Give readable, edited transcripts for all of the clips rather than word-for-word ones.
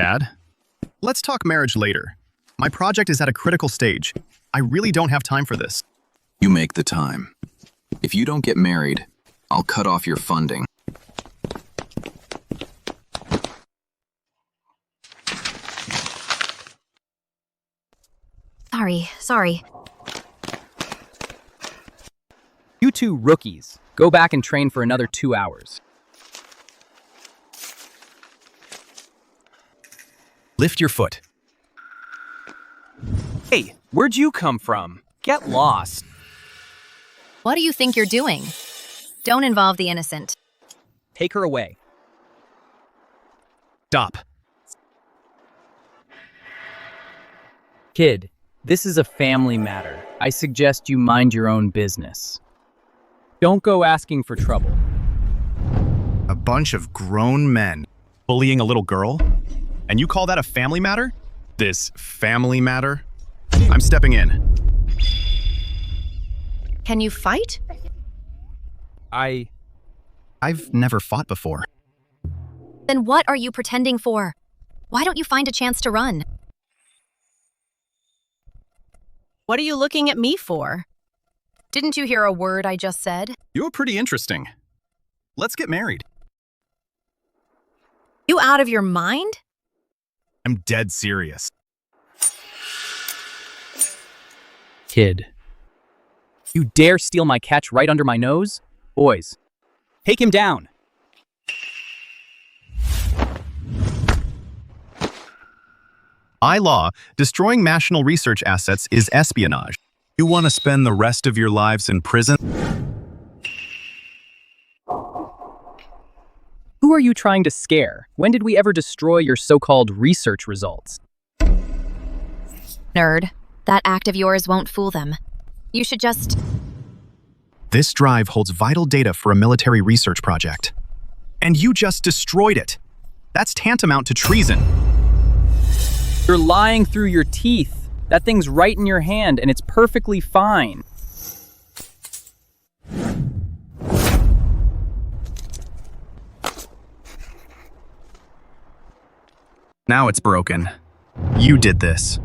Dad? Let's talk marriage later. My project is at a critical stage. I really don't have time for this. You make the time. If you don't get married, I'll cut off your funding. Sorry. You two rookies, go back and train for another 2 hours. Lift your foot. Hey, where'd you come from? Get lost. What do you think you're doing? Don't involve the innocent. Take her away. Stop. Kid, this is a family matter. I suggest you mind your own business. Don't go asking for trouble. A bunch of grown men bullying a little girl? And you call that a family matter? This family matter? I'm stepping in. Can you fight? I've never fought before. Then what are you pretending for? Why don't you find a chance to run? What are you looking at me for? Didn't you hear a word I just said? You're pretty interesting. Let's get married. You out of your mind? I'm dead serious. Kid, you dare steal my catch right under my nose? Boys, take him down. By law, destroying national research assets is espionage. You want to spend the rest of your lives in prison? Who are you trying to scare? When did we ever destroy your so-called research results? Nerd, that act of yours won't fool them. You should just... This drive holds vital data for a military research project. And you just destroyed it. That's tantamount to treason. You're lying through your teeth. That thing's right in your hand, and it's perfectly fine. Now it's broken. You did this.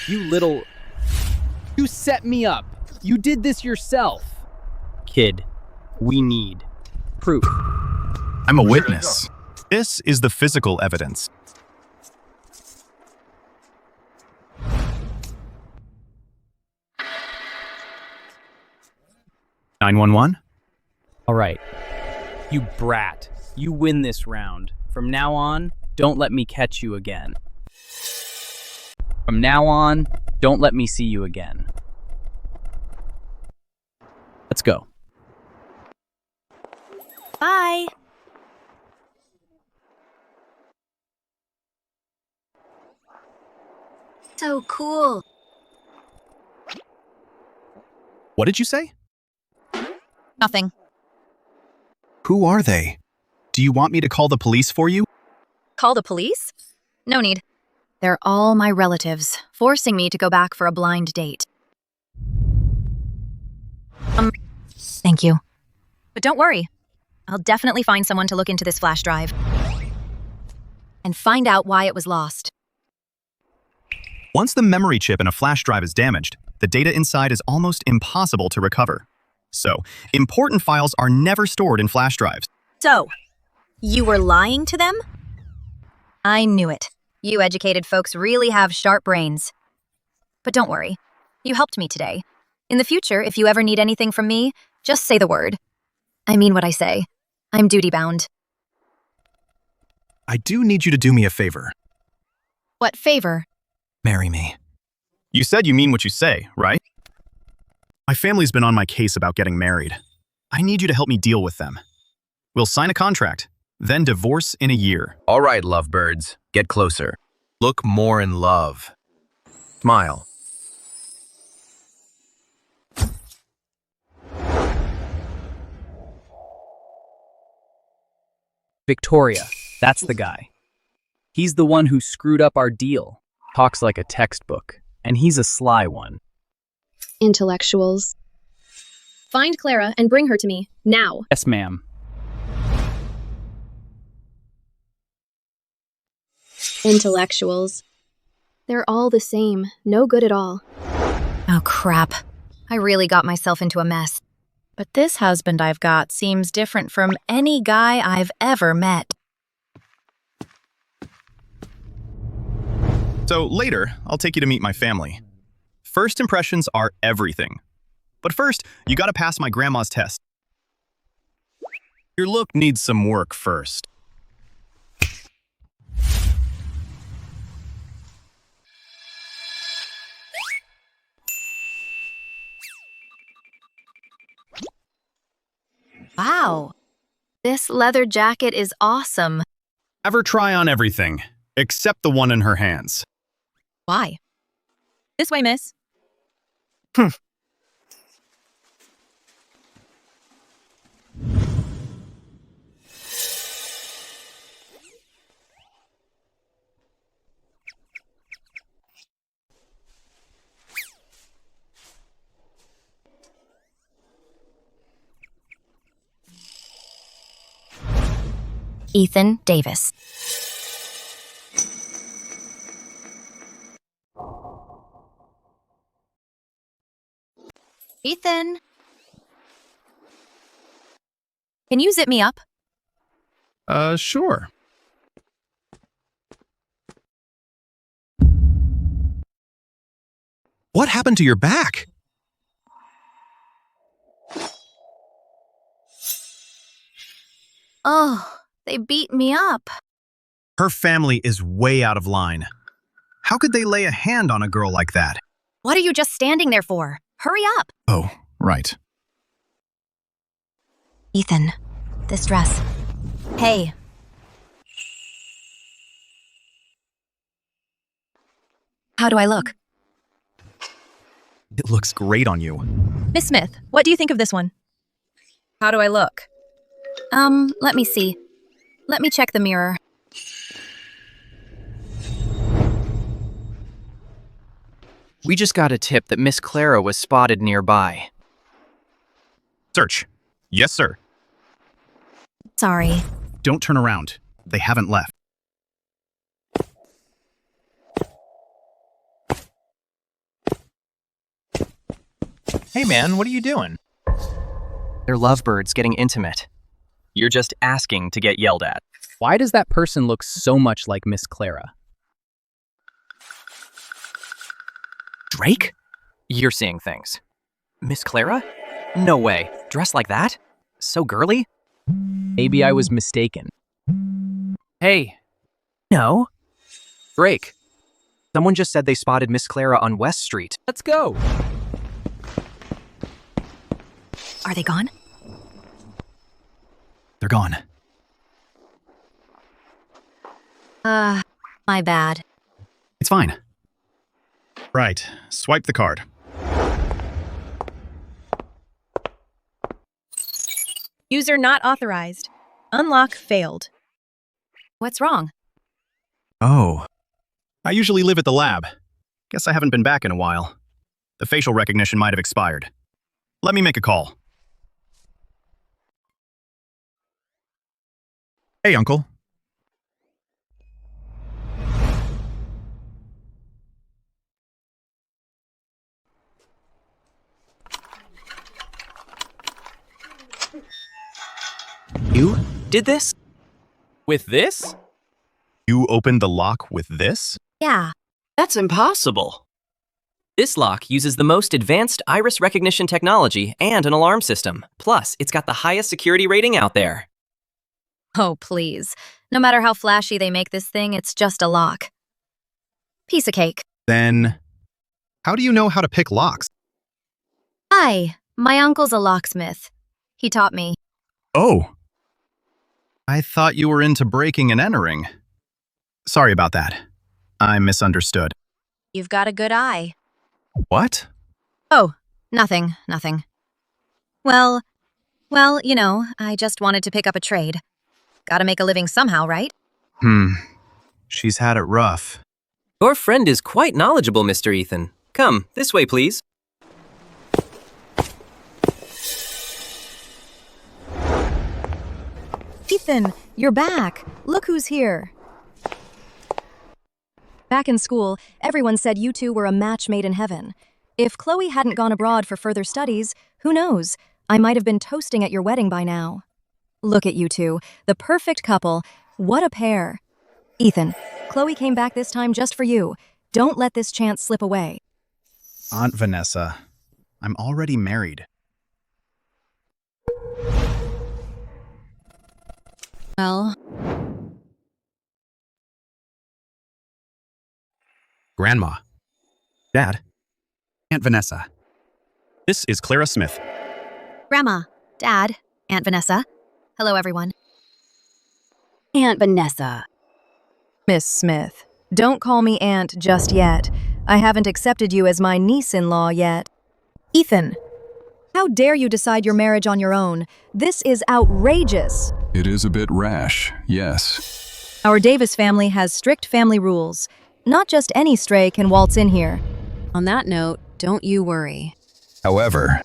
You set me up. You did this yourself. Kid, we need proof. I'm a witness. This is the physical evidence. (911) All right. You brat. You win this round. From now on, don't let me catch you again. From now on, don't let me see you again. Let's go. Bye! So cool. What did you say? Nothing. Who are they? Do you want me to call the police for you? Call the police? No need. They're all my relatives, forcing me to go back for a blind date. Thank you. But don't worry. I'll definitely find someone to look into this flash drive. And find out why it was lost. Once the memory chip in a flash drive is damaged, the data inside is almost impossible to recover. So, important files are never stored in flash drives. So, you were lying to them? I knew it. You educated folks really have sharp brains. But don't worry. You helped me today. In the future, if you ever need anything from me, just say the word. I mean what I say. I'm duty-bound. I do need you to do me a favor. What favor? Marry me. You said you mean what you say, right? My family's been on my case about getting married. I need you to help me deal with them. We'll sign a contract, then divorce in a year. All right, lovebirds, get closer. Look more in love. Smile. Victoria, that's the guy. He's the one who screwed up our deal. Talks like a textbook, and he's a sly one. Intellectuals. Find Clara and bring her to me, now. Yes, ma'am. Intellectuals. They're all the same, no good at all. Oh, crap. I really got myself into a mess. But this husband I've got seems different from any guy I've ever met. So later, I'll take you to meet my family. First impressions are everything. But first, you gotta pass my grandma's test. Your look needs some work first. Wow. This leather jacket is awesome. Have her try on everything, except the one in her hands. Why? This way, miss. Ethan Davis. Ethan. Can you zip me up? Sure. What happened to your back? Oh, they beat me up. Her family is way out of line. How could they lay a hand on a girl like that? What are you just standing there for? Hurry up. Oh, right. Ethan, this dress. Hey. How do I look? It looks great on you. Miss Smith, what do you think of this one? How do I look? Let me see. Let me check the mirror. We just got a tip that Miss Clara was spotted nearby. Search. Yes, sir. Sorry. Don't turn around. They haven't left. Hey man, what are you doing? They're lovebirds getting intimate. You're just asking to get yelled at. Why does that person look so much like Miss Clara? Drake? You're seeing things. Miss Clara? No way. Dressed like that? So girly? Maybe I was mistaken. Hey. No. Drake. Someone just said they spotted Miss Clara on West Street. Let's go. Are they gone? They're gone. My bad. It's fine. Right. Swipe the card. User not authorized. Unlock failed. What's wrong? Oh. I usually live at the lab. Guess I haven't been back in a while. The facial recognition might have expired. Let me make a call. Hey, Uncle. You did this? With this? You opened the lock with this? Yeah. That's impossible. This lock uses the most advanced iris recognition technology and an alarm system. Plus, it's got the highest security rating out there. Oh, please. No matter how flashy they make this thing, it's just a lock. Piece of cake. Then, how do you know how to pick locks? Hi, my uncle's a locksmith. He taught me. Oh. I thought you were into breaking and entering. Sorry about that. I misunderstood. You've got a good eye. What? Oh, nothing. Well, you know, I just wanted to pick up a trade. Gotta make a living somehow, right? She's had it rough. Your friend is quite knowledgeable, Mr. Ethan. Come, this way, please. Ethan, you're back. Look who's here. Back in school, everyone said you two were a match made in heaven. If Chloe hadn't gone abroad for further studies, who knows? I might have been toasting at your wedding by now. Look at you two, the perfect couple. What a pair. Ethan, Chloe came back this time just for you. Don't let this chance slip away. Aunt Vanessa, I'm already married. Well, Grandma. Dad. Aunt Vanessa. This is Clara Smith. Grandma, Dad, Aunt Vanessa. Hello, everyone. Aunt Vanessa. Miss Smith, don't call me Aunt just yet. I haven't accepted you as my niece-in-law yet. Ethan, how dare you decide your marriage on your own? This is outrageous. It is a bit rash, yes. Our Davis family has strict family rules. Not just any stray can waltz in here. On that note, don't you worry. However,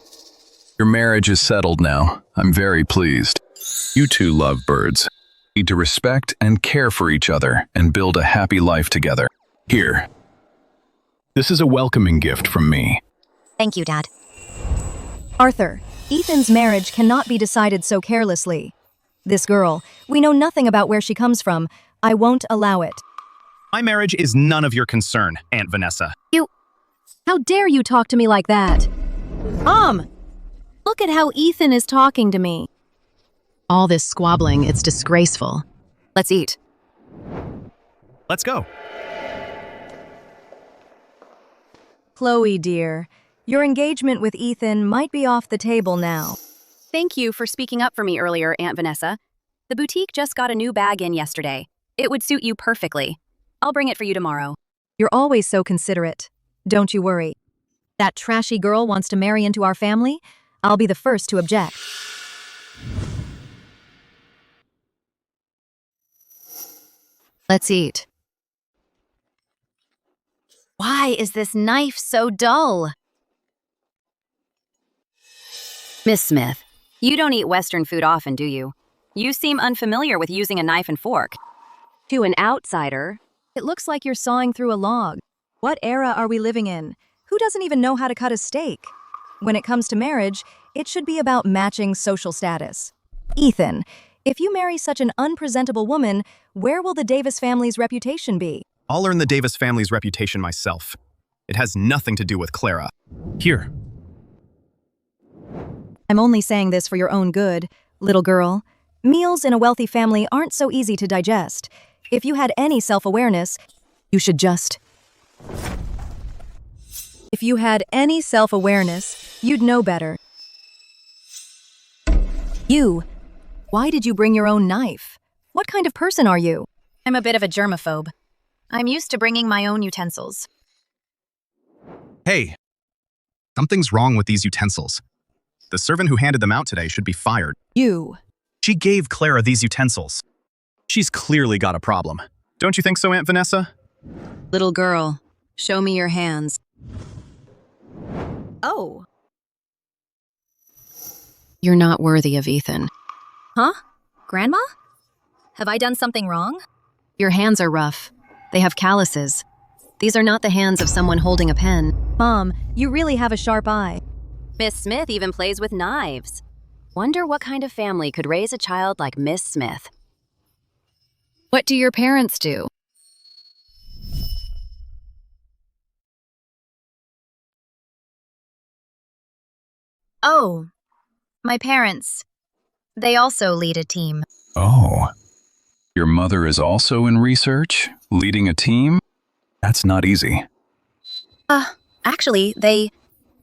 your marriage is settled now. I'm very pleased. You two lovebirds need to respect and care for each other and build a happy life together. Here. This is a welcoming gift from me. Thank you, Dad. Arthur, Ethan's marriage cannot be decided so carelessly. This girl, we know nothing about where she comes from. I won't allow it. My marriage is none of your concern, Aunt Vanessa. How dare you talk to me like that? Mom! Look at how Ethan is talking to me. All this squabbling, it's disgraceful. Let's eat. Let's go. Chloe, dear, your engagement with Ethan might be off the table now. Thank you for speaking up for me earlier, Aunt Vanessa. The boutique just got a new bag in yesterday. It would suit you perfectly. I'll bring it for you tomorrow. You're always so considerate. Don't you worry. That trashy girl wants to marry into our family? I'll be the first to object. Let's eat. Why is this knife so dull? Miss Smith, you don't eat Western food often, do you? You seem unfamiliar with using a knife and fork. To an outsider, It looks like you're sawing through a log. What era are we living in? Who doesn't even know how to cut a steak? When it comes to marriage, it should be about matching social status. Ethan, if you marry such an unpresentable woman, where will the Davis family's reputation be? I'll earn the Davis family's reputation myself. It has nothing to do with Clara. Here. I'm only saying this for your own good, little girl. Meals in a wealthy family aren't so easy to digest. If you had any self-awareness, you should just... If you had any self-awareness, you'd know better. You, why did you bring your own knife? What kind of person are you? I'm a bit of a germaphobe. I'm used to bringing my own utensils. Hey, something's wrong with these utensils. The servant who handed them out today should be fired. You. She gave Clara these utensils. She's clearly got a problem. Don't you think so, Aunt Vanessa? little girl, show me your hands. Oh. You're not worthy of Ethan. Huh? Grandma? Have I done something wrong? Your hands are rough. They have calluses. These are not the hands of someone holding a pen. Mom, you really have a sharp eye. Miss Smith even plays with knives. Wonder what kind of family could raise a child like Miss Smith. What do your parents do? Oh, my parents. They also lead a team. Oh. Your mother is also in research? Leading a team? That's not easy. Actually, they...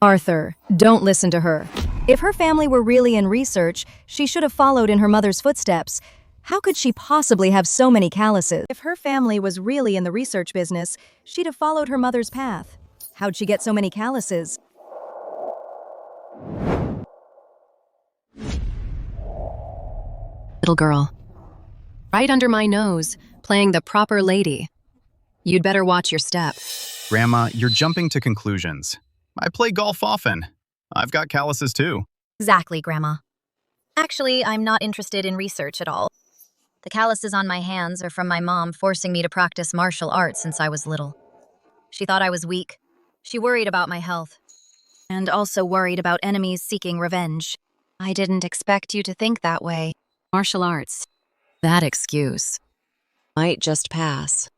Arthur, don't listen to her. If her family were really in research, she should have followed in her mother's footsteps. How could she possibly have so many calluses? If her family was really in the research business, she'd have followed her mother's path. How'd she get so many calluses? Little girl. Right under my nose, playing the proper lady. You'd better watch your step. Grandma, you're jumping to conclusions. I play golf often. I've got calluses too. Exactly, Grandma. Actually, I'm not interested in research at all. The calluses on my hands are from my mom forcing me to practice martial arts since I was little. She thought I was weak. She worried about my health. And also worried about enemies seeking revenge. I didn't expect you to think that way. Martial arts. That excuse might just pass.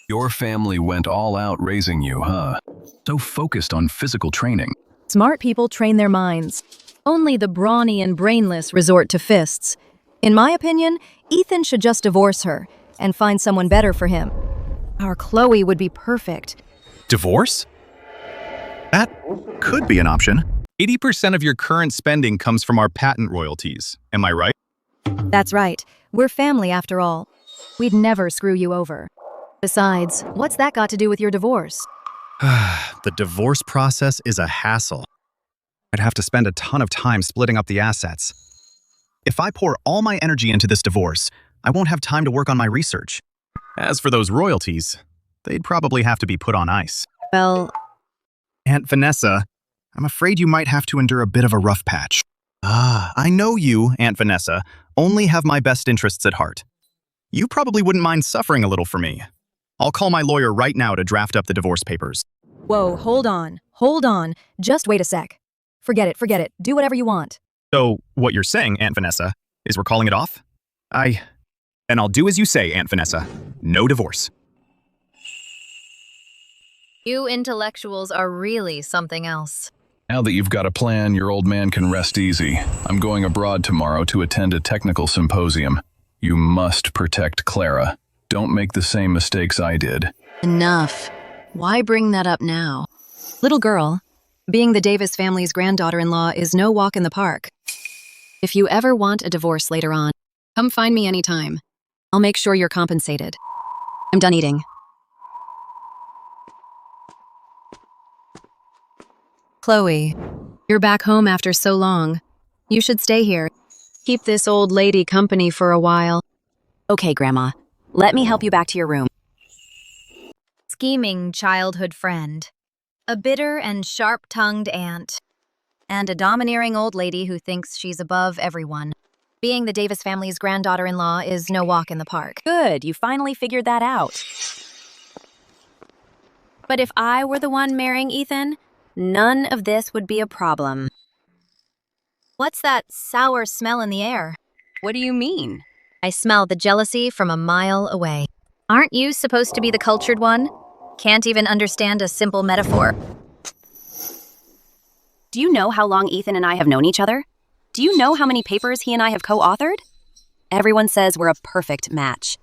Your family went all out raising you, huh? So focused on physical training. Smart people train their minds. Only the brawny and brainless resort to fists. In my opinion, Ethan should just divorce her and find someone better for him. Our Chloe would be perfect. Divorce? That could be an option. 80% of your current spending comes from our patent royalties. Am I right? That's right. We're family after all. We'd never screw you over. Besides, what's that got to do with your divorce? The divorce process is a hassle. I'd have to spend a ton of time splitting up the assets. If I pour all my energy into this divorce, I won't have time to work on my research. As for those royalties, they'd probably have to be put on ice. Well, Aunt Vanessa, I'm afraid you might have to endure a bit of a rough patch. I know you, Aunt Vanessa, only have my best interests at heart. You probably wouldn't mind suffering a little for me. I'll call my lawyer right now to draft up the divorce papers. whoa, hold on. Just wait a sec. Forget it. Do whatever you want. So, what you're saying, Aunt Vanessa, is we're calling it off? And I'll do as you say, Aunt Vanessa. No divorce. You intellectuals are really something else. Now that you've got a plan, your old man can rest easy. I'm going abroad tomorrow to attend a technical symposium. You must protect Clara. Don't make the same mistakes I did. Enough. Why bring that up now? Little girl, being the Davis family's granddaughter-in-law is no walk in the park. If you ever want a divorce later on, come find me anytime. I'll make sure you're compensated. I'm done eating. Chloe, you're back home after so long. You should stay here. Keep this old lady company for a while. Okay, Grandma. Let me help you back to your room. Scheming childhood friend. A bitter and sharp-tongued aunt. And a domineering old lady who thinks she's above everyone. Being the Davis family's granddaughter-in-law is no walk in the park. Good, you finally figured that out. But if I were the one marrying Ethan, none of this would be a problem. What's that sour smell in the air? What do you mean? I smell the jealousy from a mile away. Aren't you supposed to be the cultured one? Can't even understand a simple metaphor. Do you know how long Ethan and I have known each other? Do you know how many papers he and I have co-authored? Everyone says we're a perfect match.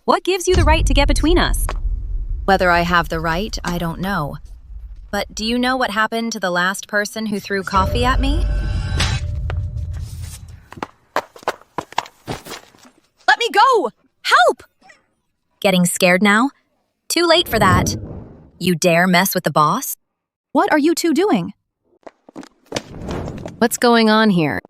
What gives you the right to get between us? Whether I have the right, I don't know. But do you know what happened to the last person who threw coffee at me? Let me go! Help! Getting scared now? Too late for that. You dare mess with the boss? What are you two doing? What's going on here?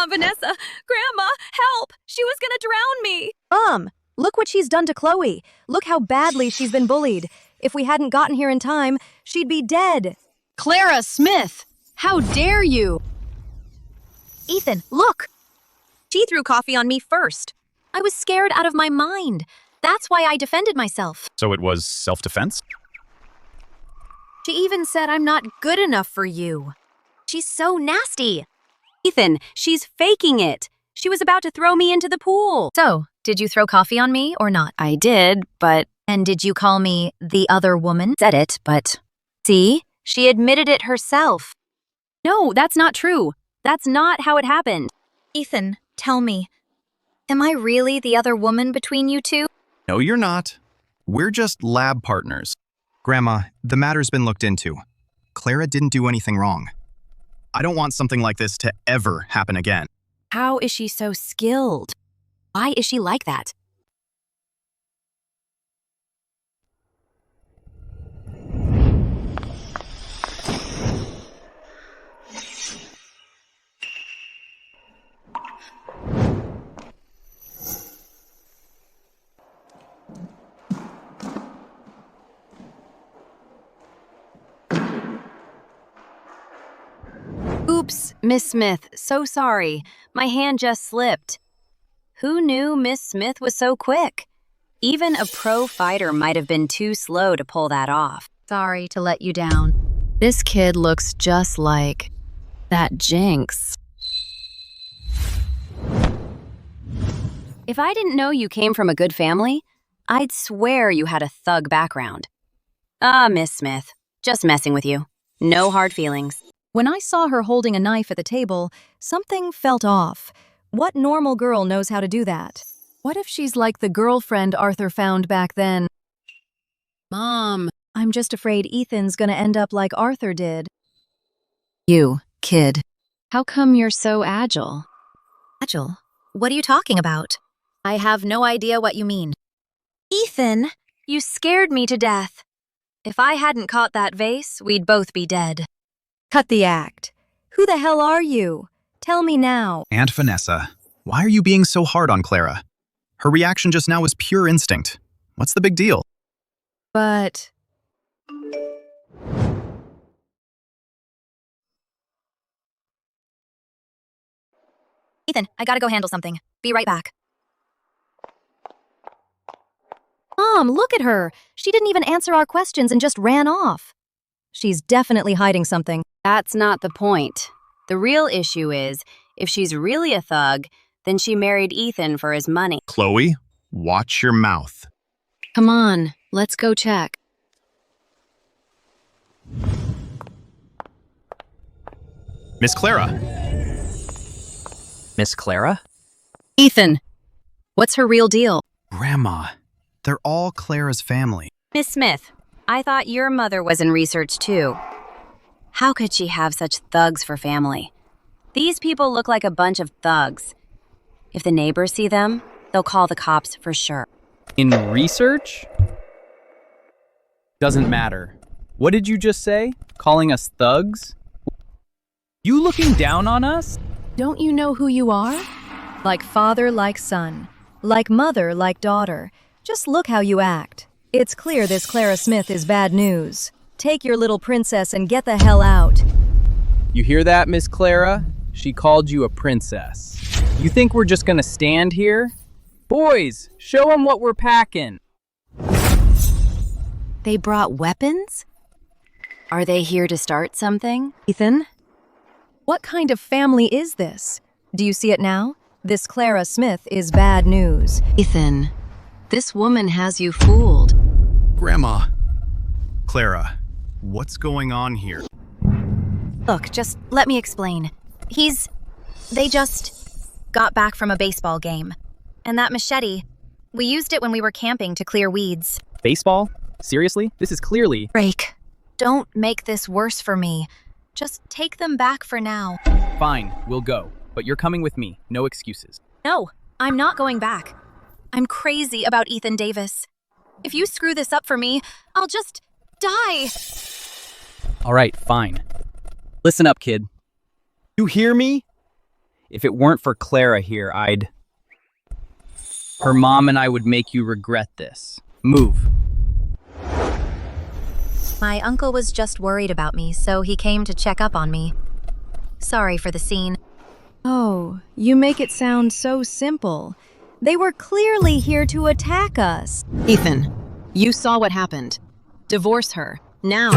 Vanessa, Grandma, help! She was gonna drown me! Mom, look what she's done to Chloe. Look how badly she's been bullied. If we hadn't gotten here in time, she'd be dead. Clara Smith! How dare you! Ethan, look! She threw coffee on me first. I was scared out of my mind. That's why I defended myself. So it was self-defense? She even said I'm not good enough for you. She's so nasty. Ethan, she's faking it. She was about to throw me into the pool. So, did you throw coffee on me or not? I did, but... And did you call me the other woman? Said it, but... See? She admitted it herself. No, that's not true. That's not how it happened. Ethan, tell me. Am I really the other woman between you two? No, you're not. We're just lab partners. Grandma, the matter's been looked into. Clara didn't do anything wrong. I don't want something like this to ever happen again. How is she so skilled? Why is she like that? Oops, Miss Smith, so sorry. My hand just slipped. Who knew Miss Smith was so quick? Even a pro fighter might have been too slow to pull that off. Sorry to let you down. This kid looks just like that Jinx. If I didn't know you came from a good family, I'd swear you had a thug background. Miss Smith, just messing with you. No hard feelings. When I saw her holding a knife at the table, something felt off. What normal girl knows how to do that? What if she's like the girlfriend Arthur found back then? Mom. I'm just afraid Ethan's gonna end up like Arthur did. You, kid. How come you're so agile? Agile? What are you talking about? I have no idea what you mean. Ethan, you scared me to death. If I hadn't caught that vase, we'd both be dead. Cut the act. Who the hell are you? Tell me now. Aunt Vanessa, why are you being so hard on Clara? Her reaction just now was pure instinct. What's the big deal? But... Ethan, I gotta go handle something. Be right back. Mom, look at her. She didn't even answer our questions and just ran off. She's definitely hiding something. That's not the point. The real issue is, if she's really a thug, then she married Ethan for his money. Chloe, watch your mouth. Come on, let's go check. Miss Clara. Miss Clara? Ethan, what's her real deal? Grandma, they're all Clara's family. Miss Smith, I thought your mother was in research too. How could she have such thugs for family? These people look like a bunch of thugs. If the neighbors see them, they'll call the cops for sure. In research? Doesn't matter. What did you just say? Calling us thugs? You looking down on us? Don't you know who you are? Like father, like son. Like mother, like daughter. Just look how you act. It's clear this Clara Smith is bad news. Take your little princess and get the hell out. You hear that, Miss Clara? She called you a princess. You think we're just gonna stand here? Boys, show them what we're packing. They brought weapons? Are they here to start something? Ethan? What kind of family is this? Do you see it now? This Clara Smith is bad news. Ethan, this woman has you fooled. Grandma. Clara, what's going on here? Look, just let me explain. They just got back from a baseball game. And that machete, we used it when we were camping to clear weeds. Baseball? Seriously? This is clearly... Drake, don't make this worse for me. Just take them back for now. Fine, we'll go. But you're coming with me. No excuses. No, I'm not going back. I'm crazy about Ethan Davis. If you screw this up for me, I'll just die. All right, fine. Listen up, kid. You hear me? If it weren't for Clara here, Her mom and I would make you regret this. Move. My uncle was just worried about me, so he came to check up on me. Sorry for the scene. Oh, you make it sound so simple. They were clearly here to attack us. Ethan, you saw what happened. Divorce her, now.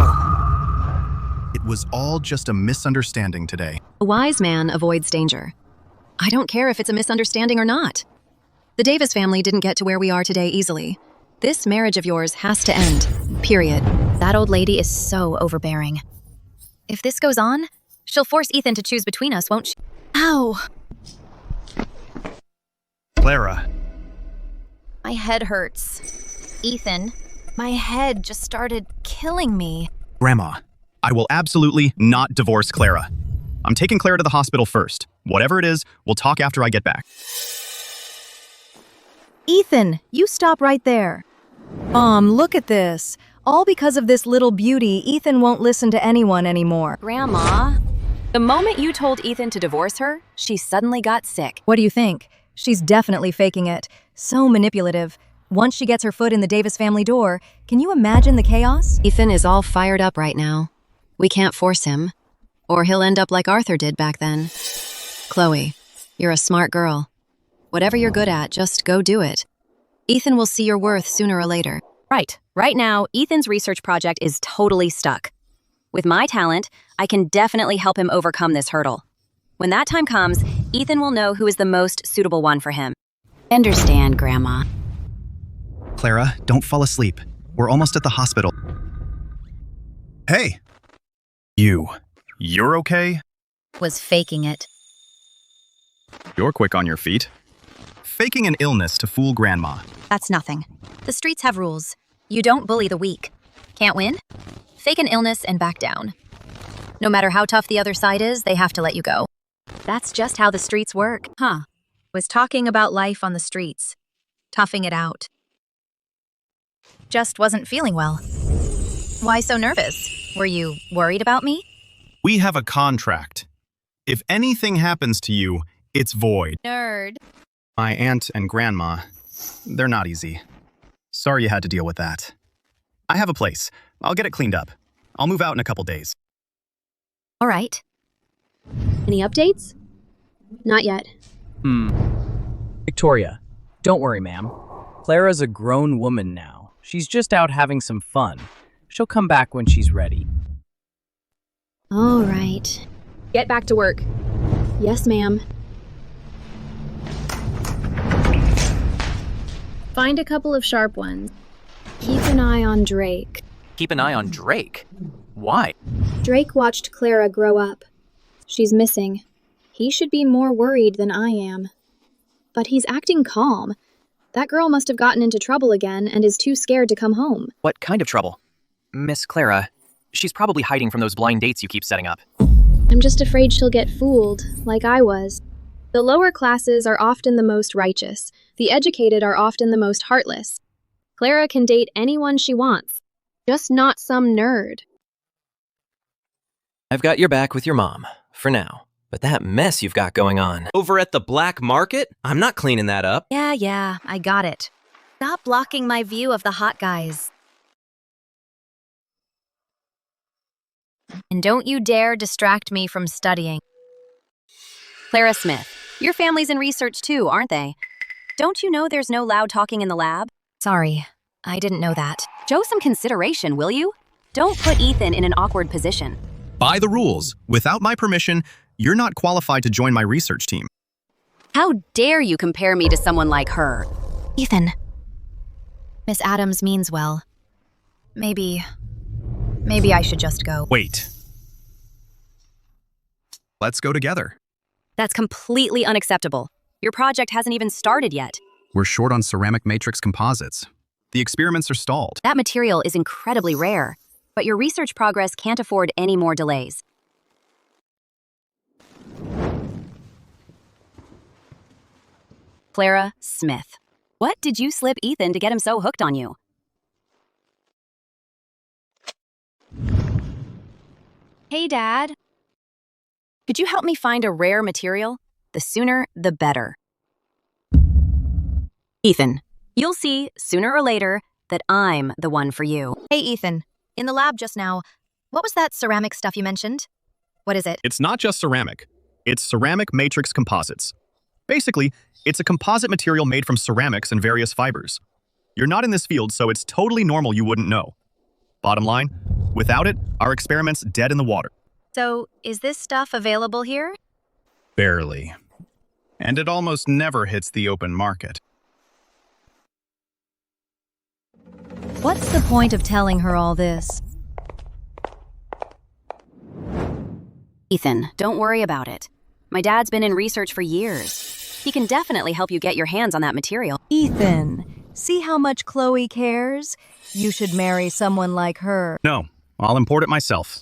It was all just a misunderstanding today. A wise man avoids danger. I don't care if it's a misunderstanding or not. The Davis family didn't get to where we are today easily. This marriage of yours has to end, period. That old lady is so overbearing. If this goes on, she'll force Ethan to choose between us, won't she? Ow! Clara. My head hurts. Ethan, my head just started killing me. Grandma, I will absolutely not divorce Clara. I'm taking Clara to the hospital first. Whatever it is, we'll talk after I get back. Ethan, you stop right there. Mom, look at this. All because of this little beauty, Ethan won't listen to anyone anymore. Grandma, the moment you told Ethan to divorce her, she suddenly got sick. What do you think? She's definitely faking it. So manipulative. Once she gets her foot in the Davis family door, can you imagine the chaos? Ethan is all fired up right now. We can't force him, or he'll end up like Arthur did back then. Chloe, you're a smart girl. Whatever you're good at, just go do it. Ethan will see your worth sooner or later. Right. Right now, Ethan's research project is totally stuck. With my talent, I can definitely help him overcome this hurdle. When that time comes, Ethan will know who is the most suitable one for him. Understand, Grandma. Clara, don't fall asleep. We're almost at the hospital. Hey! You're okay? Was faking it. You're quick on your feet. Faking an illness to fool Grandma. That's nothing. The streets have rules. You don't bully the weak. Can't win? Fake an illness and back down. No matter how tough the other side is, they have to let you go. That's just how the streets work. Huh. Was talking about life on the streets. Toughing it out. Just wasn't feeling well. Why so nervous? Were you worried about me? We have a contract. If anything happens to you, it's void. Nerd. My aunt and grandma, they're not easy. Sorry you had to deal with that. I have a place. I'll get it cleaned up. I'll move out in a couple days. All right. Any updates? Not yet. Victoria, don't worry, ma'am. Clara's a grown woman now. She's just out having some fun. She'll come back when she's ready. All right. Get back to work. Yes, ma'am. Find a couple of sharp ones. Keep an eye on Drake. Keep an eye on Drake. Why? Drake watched Clara grow up. She's missing. He should be more worried than I am. But he's acting calm. That girl must have gotten into trouble again and is too scared to come home. What kind of trouble? Miss Clara, she's probably hiding from those blind dates you keep setting up. I'm just afraid she'll get fooled, like I was. The lower classes are often the most righteous. The educated are often the most heartless. Clara can date anyone she wants, just not some nerd. I've got your back with your mom, for now. But that mess you've got going on over at the black market, I'm not cleaning that up. Yeah, I got it. Stop blocking my view of the hot guys. And don't you dare distract me from studying. Clara Smith, your family's in research too, aren't they? Don't you know there's no loud talking in the lab? Sorry, I didn't know that. Show some consideration, will you? Don't put Ethan in an awkward position. By the rules, without my permission, you're not qualified to join my research team. How dare you compare me to someone like her? Ethan. Miss Adams means well. Maybe I should just go. Wait. Let's go together. That's completely unacceptable. Your project hasn't even started yet. We're short on ceramic matrix composites. The experiments are stalled. That material is incredibly rare, but your research progress can't afford any more delays. Clara Smith. What did you slip Ethan to get him so hooked on you? Hey, Dad. Could you help me find a rare material? The sooner, the better. Ethan, you'll see, sooner or later, that I'm the one for you. Hey, Ethan. In the lab just now, what was that ceramic stuff you mentioned? What is it? It's not just ceramic. It's ceramic matrix composites. Basically, it's a composite material made from ceramics and various fibers. You're not in this field, so it's totally normal you wouldn't know. Bottom line, without it, our experiment's dead in the water. So, is this stuff available here? Barely. And it almost never hits the open market. What's the point of telling her all this? Ethan, don't worry about it. My dad's been in research for years. He can definitely help you get your hands on that material. Ethan, see how much Chloe cares? You should marry someone like her. No, I'll import it myself.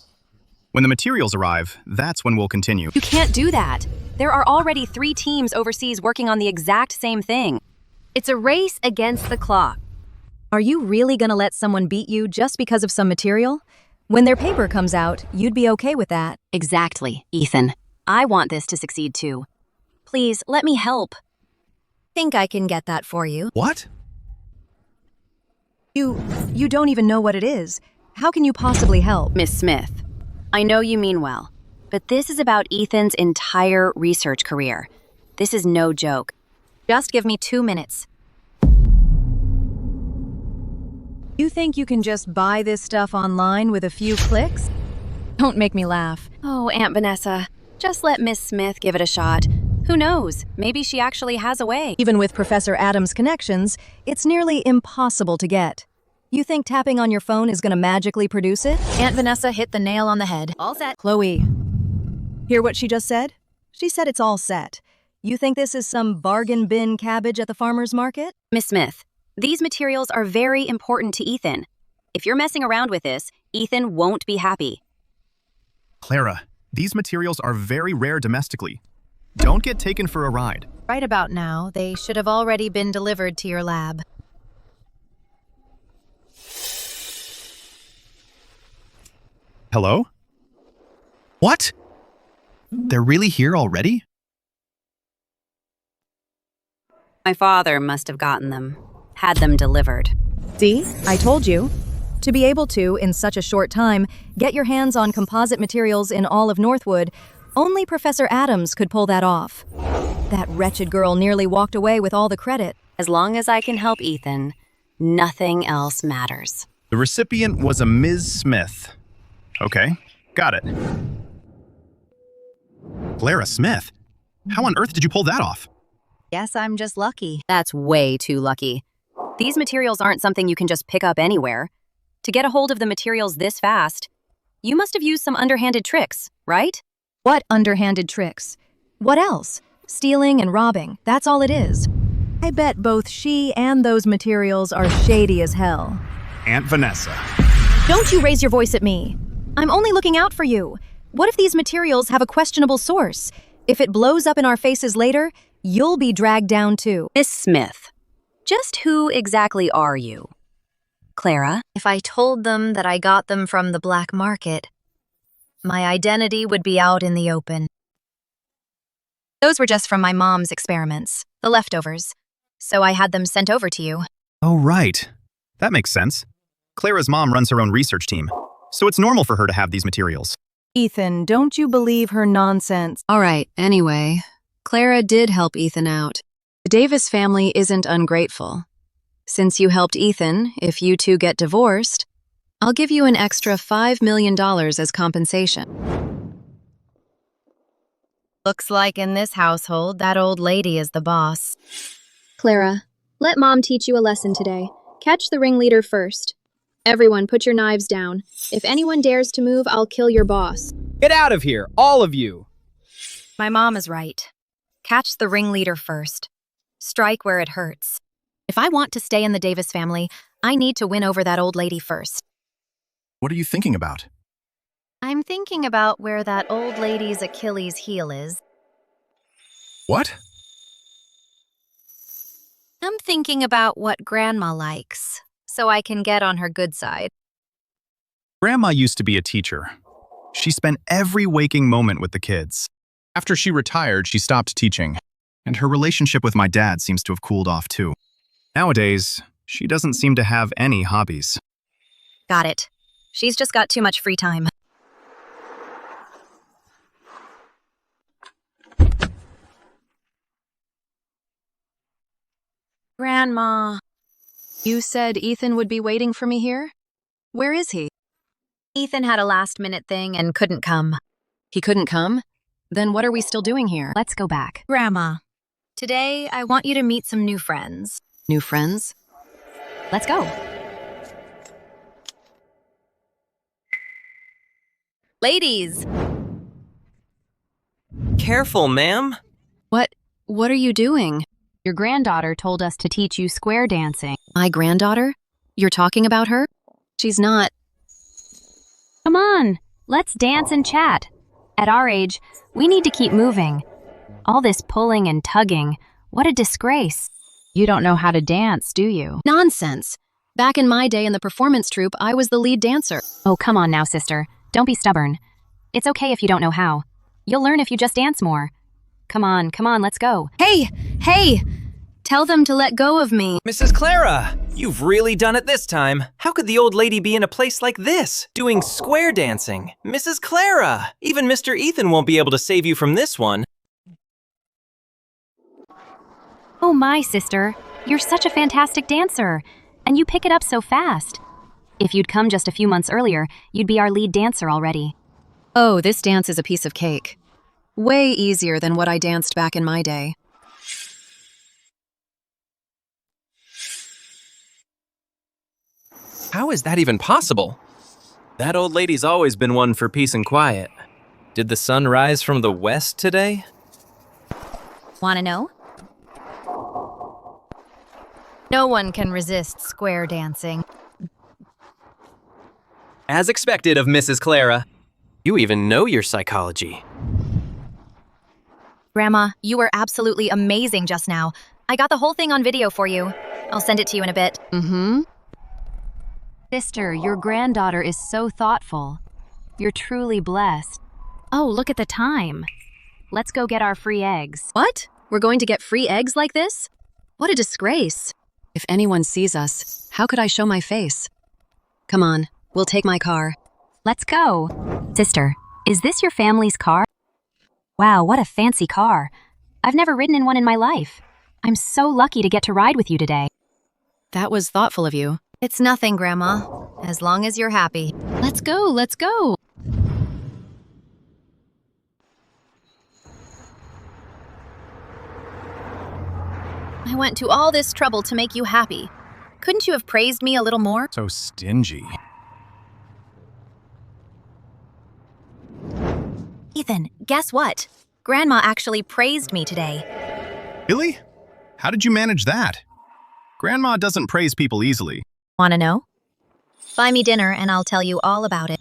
When the materials arrive, that's when we'll continue. You can't do that. There are already 3 teams overseas working on the exact same thing. It's a race against the clock. Are you really gonna let someone beat you just because of some material? When their paper comes out, you'd be okay with that. Exactly, Ethan. I want this to succeed too. Please, let me help. Think I can get that for you. What? You don't even know what it is. How can you possibly help? Miss Smith, I know you mean well, but this is about Ethan's entire research career. This is no joke. Just give me 2 minutes. You think you can just buy this stuff online with a few clicks? Don't make me laugh. Oh, Aunt Vanessa, just let Miss Smith give it a shot. Who knows? Maybe she actually has a way. Even with Professor Adams' connections, it's nearly impossible to get. You think tapping on your phone is going to magically produce it? Aunt Vanessa hit the nail on the head. All set. Chloe, hear what she just said? She said it's all set. You think this is some bargain bin cabbage at the farmer's market? Miss Smith, these materials are very important to Ethan. If you're messing around with this, Ethan won't be happy. Clara, these materials are very rare domestically. Don't get taken for a ride. Right about now, they should have already been delivered to your lab. Hello? What? They're really here already? My father must have gotten them, had them delivered. See, I told you. To be able to, in such a short time, get your hands on composite materials in all of Northwood, only Professor Adams could pull that off. That wretched girl nearly walked away with all the credit. As long as I can help Ethan, nothing else matters. The recipient was a Ms. Smith. Okay, got it. Clara Smith? How on earth did you pull that off? Guess I'm just lucky. That's way too lucky. These materials aren't something you can just pick up anywhere. To get a hold of the materials this fast, you must have used some underhanded tricks, right? What underhanded tricks? What else? Stealing and robbing, that's all it is. I bet both she and those materials are shady as hell. Aunt Vanessa. Don't you raise your voice at me. I'm only looking out for you. What if these materials have a questionable source? If it blows up in our faces later, you'll be dragged down too. Miss Smith, just who exactly are you? Clara? If I told them that I got them from the black market, my identity would be out in the open. Those were just from my mom's experiments, the leftovers, so I had them sent over to you. Oh, right. That makes sense. Clara's mom runs her own research team, so it's normal for her to have these materials. Ethan, don't you believe her nonsense? All right, anyway, Clara did help Ethan out. The Davis family isn't ungrateful. Since you helped Ethan, if you two get divorced, I'll give you an extra $5 million as compensation. Looks like in this household, that old lady is the boss. Clara, let Mom teach you a lesson today. Catch the ringleader first. Everyone, put your knives down. If anyone dares to move, I'll kill your boss. Get out of here, all of you! My mom is right. Catch the ringleader first. Strike where it hurts. If I want to stay in the Davis family, I need to win over that old lady first. What are you thinking about? I'm thinking about where that old lady's Achilles heel is. What? I'm thinking about what Grandma likes, so I can get on her good side. Grandma used to be a teacher. She spent every waking moment with the kids. After she retired, she stopped teaching, and her relationship with my dad seems to have cooled off too. Nowadays, she doesn't seem to have any hobbies. Got it. She's just got too much free time. Grandma. You said Ethan would be waiting for me here? Where is he? Ethan had a last-minute thing and couldn't come. He couldn't come? Then what are we still doing here? Let's go back. Grandma, today I want you to meet some new friends. New friends? Let's go. Ladies! Careful, ma'am. What are you doing? Your granddaughter told us to teach you square dancing. My granddaughter? You're talking about her? She's not. Come on, let's dance and chat. At our age, we need to keep moving. All this pulling and tugging, what a disgrace. You don't know how to dance, do you? Nonsense. Back in my day in the performance troupe, I was the lead dancer. Oh, come on now, sister. Don't be stubborn. It's okay if you don't know how. You'll learn if you just dance more. Come on, let's go. Hey! Tell them to let go of me. Mrs. Clara, you've really done it this time. How could the old lady be in a place like this, doing square dancing? Mrs. Clara, even Mr. Ethan won't be able to save you from this one. Oh my, sister. You're such a fantastic dancer, and you pick it up so fast. If you'd come just a few months earlier, you'd be our lead dancer already. Oh, this dance is a piece of cake. Way easier than what I danced back in my day. How is that even possible? That old lady's always been one for peace and quiet. Did the sun rise from the west today? Wanna know? No one can resist square dancing. As expected of Mrs. Clara. You even know your psychology. Grandma, you were absolutely amazing just now. I got the whole thing on video for you. I'll send it to you in a bit. Sister, your granddaughter is so thoughtful. You're truly blessed. Oh, look at the time. Let's go get our free eggs. What? We're going to get free eggs like this? What a disgrace. If anyone sees us, how could I show my face? Come on, we'll take my car. Let's go. Sister, is this your family's car? Wow, what a fancy car. I've never ridden in one in my life. I'm so lucky to get to ride with you today. That was thoughtful of you. It's nothing, Grandma, as long as you're happy. Let's go, let's go. I went to all this trouble to make you happy. Couldn't you have praised me a little more? So stingy. Ethan, guess what? Grandma actually praised me today. Really? How did you manage that? Grandma doesn't praise people easily. Wanna know? Buy me dinner and I'll tell you all about it.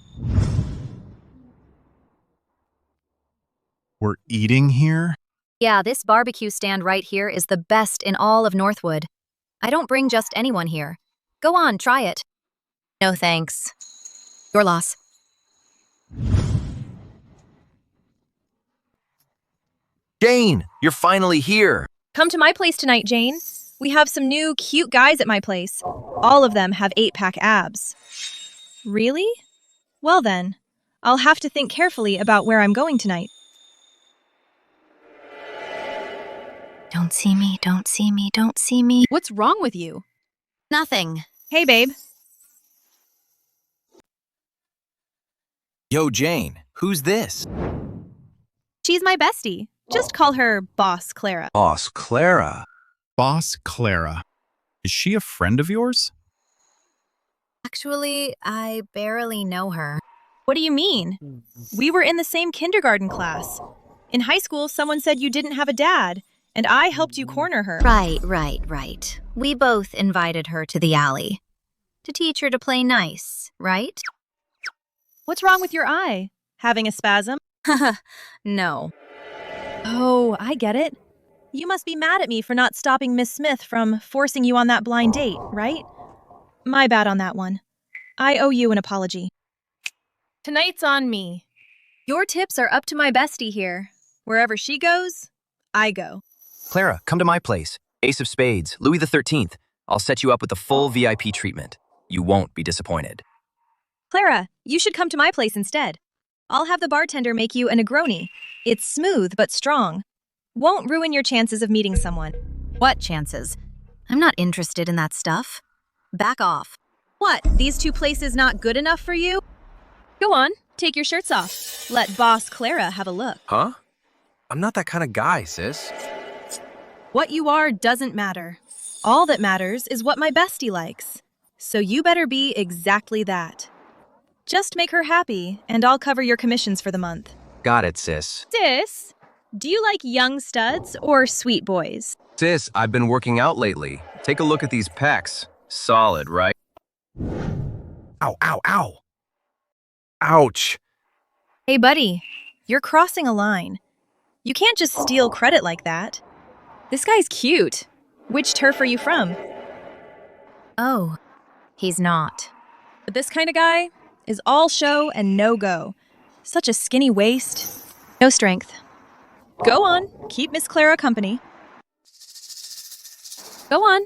We're eating here? Yeah, this barbecue stand right here is the best in all of Northwood. I don't bring just anyone here. Go on, try it. No thanks. Your loss. Jane, you're finally here. Come to my place tonight, Jane. We have some new, cute guys at my place. All of them have 8-pack abs. Really? Well then, I'll have to think carefully about where I'm going tonight. Don't see me, don't see me, don't see me. What's wrong with you? Nothing. Hey, babe. Yo, Jane, who's this? She's my bestie. Just call her Boss Clara. Boss Clara. Boss Clara. Is she a friend of yours? Actually, I barely know her. What do you mean? We were in the same kindergarten class. In high school, someone said you didn't have a dad, and I helped you corner her. Right. We both invited her to the alley. To teach her to play nice, right? What's wrong with your eye? Having a spasm? No. Oh, I get it. You must be mad at me for not stopping Miss Smith from forcing you on that blind date, right? My bad on that one. I owe you an apology. Tonight's on me. Your tips are up to my bestie here. Wherever she goes, I go. Clara, come to my place. Ace of Spades, Louis the 13th. I'll set you up with the full VIP treatment. You won't be disappointed. Clara, you should come to my place instead. I'll have the bartender make you a Negroni. It's smooth but strong. Won't ruin your chances of meeting someone. What chances? I'm not interested in that stuff. Back off. What, these two places not good enough for you? Go on, take your shirts off. Let Boss Clara have a look. Huh? I'm not that kind of guy, sis. What you are doesn't matter. All that matters is what my bestie likes. So you better be exactly that. Just make her happy, and I'll cover your commissions for the month. Got it, sis. Sis, do you like young studs or sweet boys? Sis, I've been working out lately. Take a look at these pecs. Solid, right? Ow, ow, ow. Ouch. Hey, buddy, you're crossing a line. You can't just steal credit like that. This guy's cute. Which turf are you from? Oh, he's not. But this kind of guy is all show and no go. Such a skinny waist, no strength. Go on, keep Miss Clara company. Go on.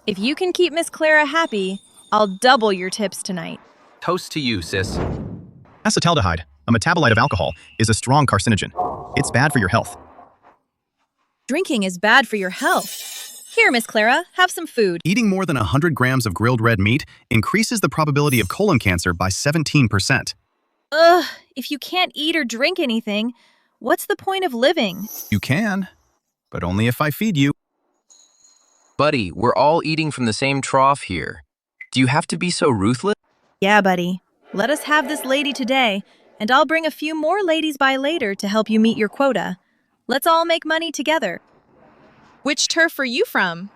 If you can keep Miss Clara happy, I'll double your tips tonight. Toast to you, sis. Acetaldehyde, a metabolite of alcohol, is a strong carcinogen. It's bad for your health. Drinking is bad for your health. Here, Miss Clara, have some food. Eating more than 100 grams of grilled red meat increases the probability of colon cancer by 17%. Ugh, if you can't eat or drink anything, what's the point of living? You can, but only if I feed you. Buddy, we're all eating from the same trough here. Do you have to be so ruthless? Yeah, buddy. Let us have this lady today, and I'll bring a few more ladies by later to help you meet your quota. Let's all make money together. Which turf are you from?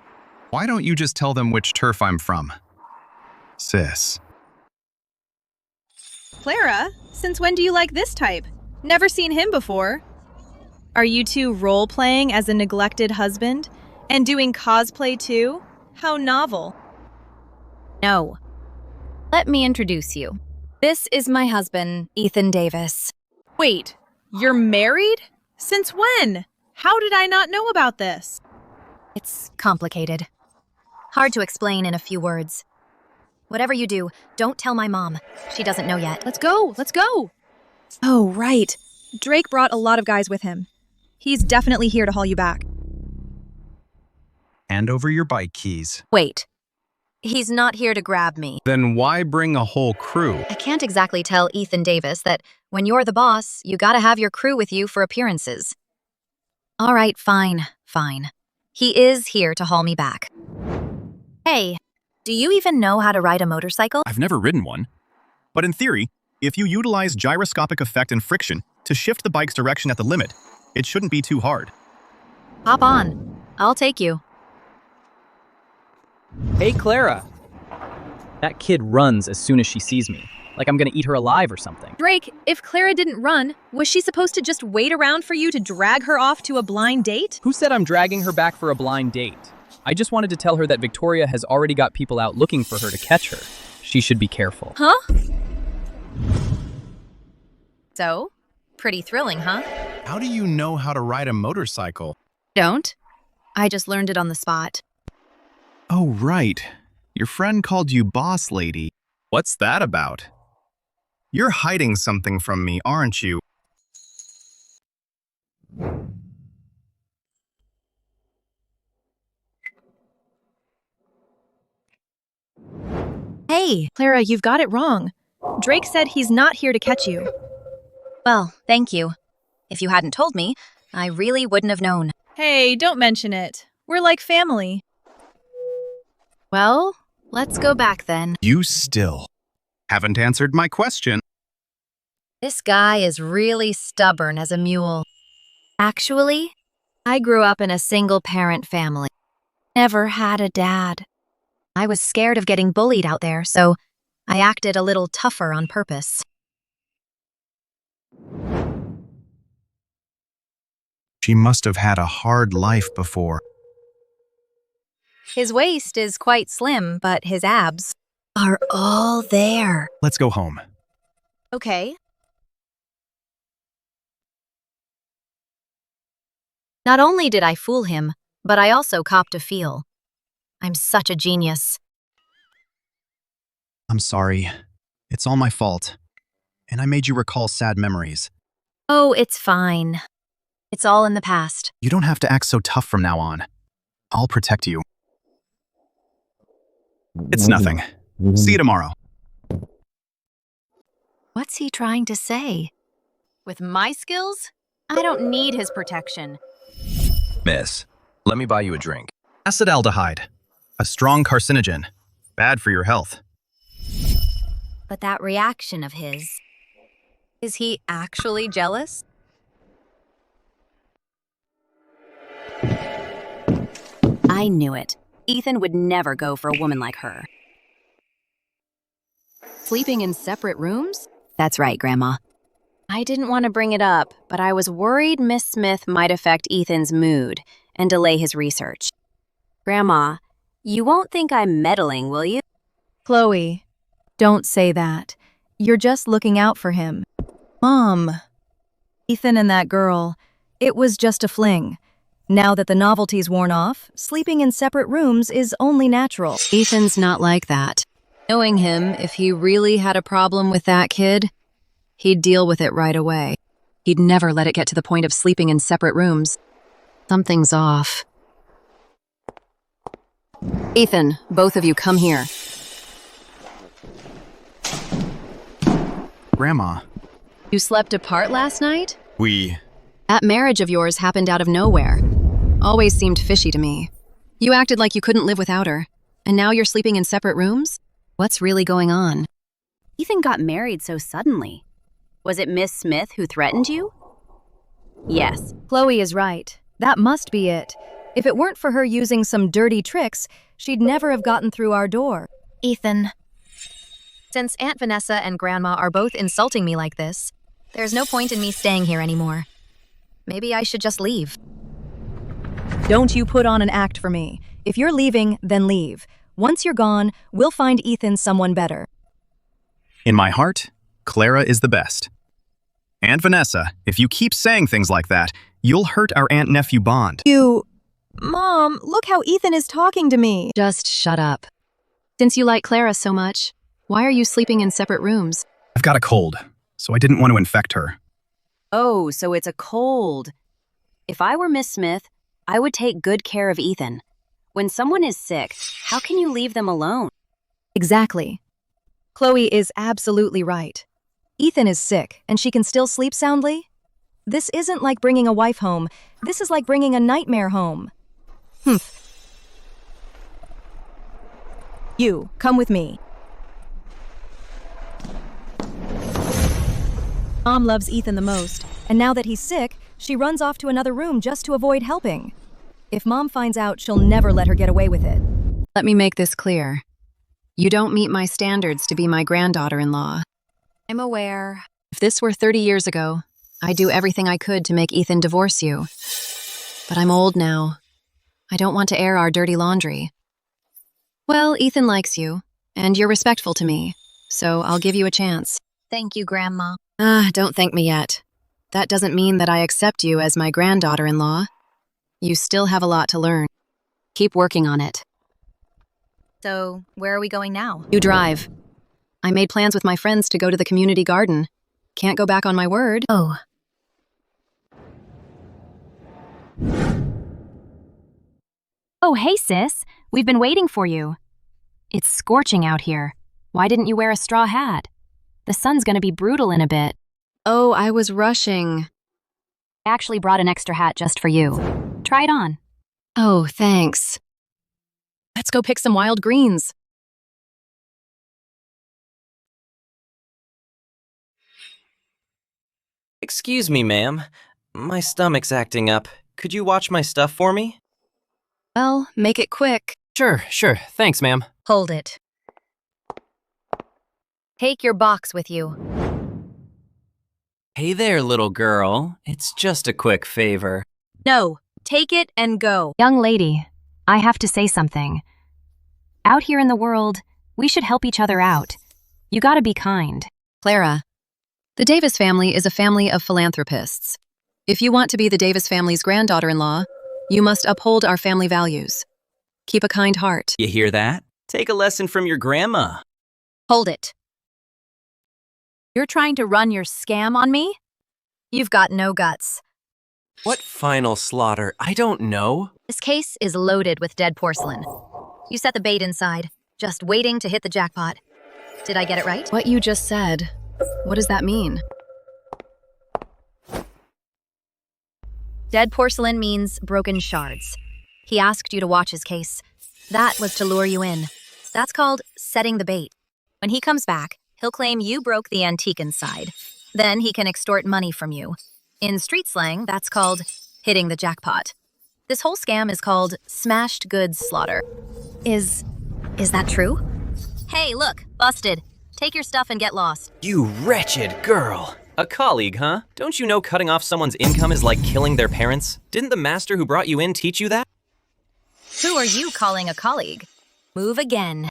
Why don't you just tell them which turf I'm from? Sis. Clara, since when do you like this type? Never seen him before. Are you two role-playing as a neglected husband? And doing cosplay too? How novel. No. Let me introduce you. This is my husband, Ethan Davis. Wait, you're married? Since when? How did I not know about this? It's complicated. Hard to explain in a few words. Whatever you do, don't tell my mom. She doesn't know yet. Let's go! Oh, right. Drake brought a lot of guys with him. He's definitely here to haul you back. Hand over your bike keys. Wait. He's not here to grab me. Then why bring a whole crew? I can't exactly tell Ethan Davis that when you're the boss, you gotta have your crew with you for appearances. All right, fine. He is here to haul me back. Hey, do you even know how to ride a motorcycle? I've never ridden one. But in theory, if you utilize gyroscopic effect and friction to shift the bike's direction at the limit, it shouldn't be too hard. Hop on. I'll take you. Hey, Clara. That kid runs as soon as she sees me, like I'm gonna eat her alive or something. Drake, if Clara didn't run, was she supposed to just wait around for you to drag her off to a blind date? Who said I'm dragging her back for a blind date? I just wanted to tell her that Victoria has already got people out looking for her to catch her. She should be careful. Huh? So, pretty thrilling, huh? How do you know how to ride a motorcycle? Don't. I just learned it on the spot. Oh, right. Your friend called you boss lady. What's that about? You're hiding something from me, aren't you? Hey! Clara, you've got it wrong. Drake said he's not here to catch you. Well, thank you. If you hadn't told me, I really wouldn't have known. Hey, don't mention it. We're like family. Well, let's go back then. You still haven't answered my question. This guy is really stubborn as a mule. Actually, I grew up in a single-parent family. Never had a dad. I was scared of getting bullied out there, so I acted a little tougher on purpose. She must have had a hard life before. His waist is quite slim, but his abs are all there. Let's go home. Okay. Not only did I fool him, but I also copped a feel. I'm such a genius. I'm sorry. It's all my fault. And I made you recall sad memories. Oh, it's fine. It's all in the past. You don't have to act so tough from now on. I'll protect you. It's nothing. See you tomorrow. What's he trying to say? With my skills, I don't need his protection. Miss, let me buy you a drink. Acetaldehyde, a strong carcinogen, bad for your health. But that reaction of his, is he actually jealous? I knew it. Ethan would never go for a woman like her. Sleeping in separate rooms? That's right, Grandma. I didn't want to bring it up, but I was worried Miss Smith might affect Ethan's mood and delay his research. Grandma, you won't think I'm meddling, will you? Chloe, don't say that. You're just looking out for him. Mom, Ethan and that girl, it was just a fling. Now that the novelty's worn off, sleeping in separate rooms is only natural. Ethan's not like that. Knowing him, if he really had a problem with that kid, he'd deal with it right away. He'd never let it get to the point of sleeping in separate rooms. Something's off. Ethan, both of you come here. Grandma, You slept apart last night? we... That marriage of yours happened out of nowhere. Always seemed fishy to me. You acted like you couldn't live without her. And now you're sleeping in separate rooms? What's really going on? Ethan got married so suddenly. Was it Miss Smith who threatened you? Yes. Chloe is right. That must be it. If it weren't for her using some dirty tricks, she'd never have gotten through our door. Ethan. Since Aunt Vanessa and Grandma are both insulting me like this, there's no point in me staying here anymore. Maybe I should just leave. Don't you put on an act for me. If you're leaving, then leave. Once you're gone, we'll find Ethan someone better. In my heart, Clara is the best. Aunt Vanessa, if you keep saying things like that, you'll hurt our aunt-nephew bond. Mom, look how Ethan is talking to me. Just shut up. Since you like Clara so much, why are you sleeping in separate rooms? I've got a cold, so I didn't want to infect her. Oh, so it's a cold. If I were Miss Smith, I would take good care of Ethan. When someone is sick, how can you leave them alone? Exactly. Chloe is absolutely right. Ethan is sick, and she can still sleep soundly? This isn't like bringing a wife home. This is like bringing a nightmare home. You, come with me. Mom loves Ethan the most, and now that he's sick, she runs off to another room just to avoid helping. If Mom finds out, she'll never let her get away with it. Let me make this clear. You don't meet my standards to be my granddaughter-in-law. I'm aware. If this were 30 years ago, I'd do everything I could to make Ethan divorce you. But I'm old now. I don't want to air our dirty laundry. Well, Ethan likes you, and you're respectful to me, so I'll give you a chance. Thank you, Grandma. Don't thank me yet. That doesn't mean that I accept you as my granddaughter-in-law. You still have a lot to learn. Keep working on it. So, where are we going now? You drive. I made plans with my friends to go to the community garden. Can't go back on my word. Oh. Oh, hey, sis. We've been waiting for you. It's scorching out here. Why didn't you wear a straw hat? The sun's gonna be brutal in a bit. Oh, I was rushing. I actually brought an extra hat just for you. Try it on. Oh, thanks. Let's go pick some wild greens. Excuse me, ma'am. My stomach's acting up. Could you watch my stuff for me? Well, make it quick. Sure. Thanks, ma'am. Hold it. Take your box with you. Hey there, little girl. It's just a quick favor. No, take it and go. Young lady, I have to say something. Out here in the world, we should help each other out. You gotta be kind. Clara, the Davis family is a family of philanthropists. If you want to be the Davis family's granddaughter-in-law, you must uphold our family values. Keep a kind heart. You hear that? Take a lesson from your grandma. Hold it. You're trying to run your scam on me? You've got no guts. What final slaughter? I don't know. This case is loaded with dead porcelain. You set the bait inside, just waiting to hit the jackpot. Did I get it right? What you just said, what does that mean? Dead porcelain means broken shards. He asked you to watch his case. That was to lure you in. That's called setting the bait. When he comes back, he'll claim you broke the antique inside. Then he can extort money from you. In street slang, that's called hitting the jackpot. This whole scam is called smashed goods slaughter. Is that true? Hey, look, busted. Take your stuff and get lost. You wretched girl. A colleague, huh? Don't you know cutting off someone's income is like killing their parents? Didn't the master who brought you in teach you that? Who are you calling a colleague? Move again.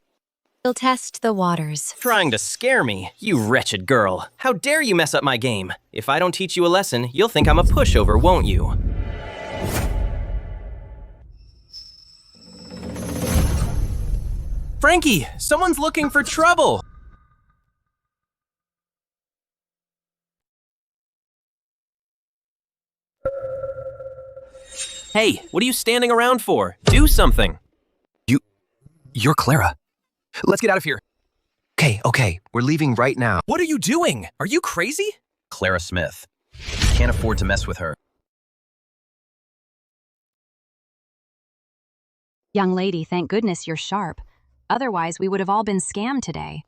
We'll test the waters. Trying to scare me, you wretched girl. How dare you mess up my game? If I don't teach you a lesson, you'll think I'm a pushover, won't you? Frankie, someone's looking for trouble. Hey, what are you standing around for? Do something. You're Clara. Let's get out of here. Okay, we're leaving right now. What are you doing? Are you crazy? Clara Smith. Can't afford to mess with her. Young lady, thank goodness you're sharp. Otherwise, we would have all been scammed today.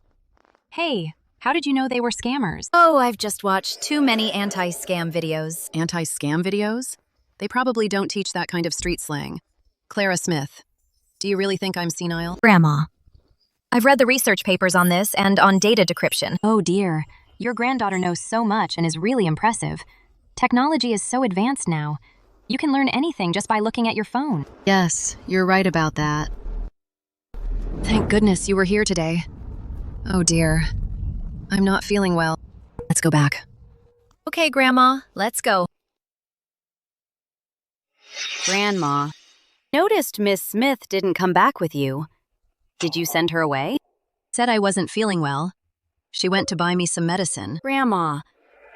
Hey, how did you know they were scammers? Oh, I've just watched too many anti-scam videos. Anti-scam videos? They probably don't teach that kind of street slang. Clara Smith, do you really think I'm senile? Grandma. I've read the research papers on this and on data decryption. Oh dear, your granddaughter knows so much and is really impressive. Technology is so advanced now. You can learn anything just by looking at your phone. Yes, you're right about that. Thank goodness you were here today. Oh dear, I'm not feeling well. Let's go back. Okay, Grandma, let's go. Grandma, noticed Miss Smith didn't come back with you. Did you send her away? Said I wasn't feeling well. She went to buy me some medicine. Grandma,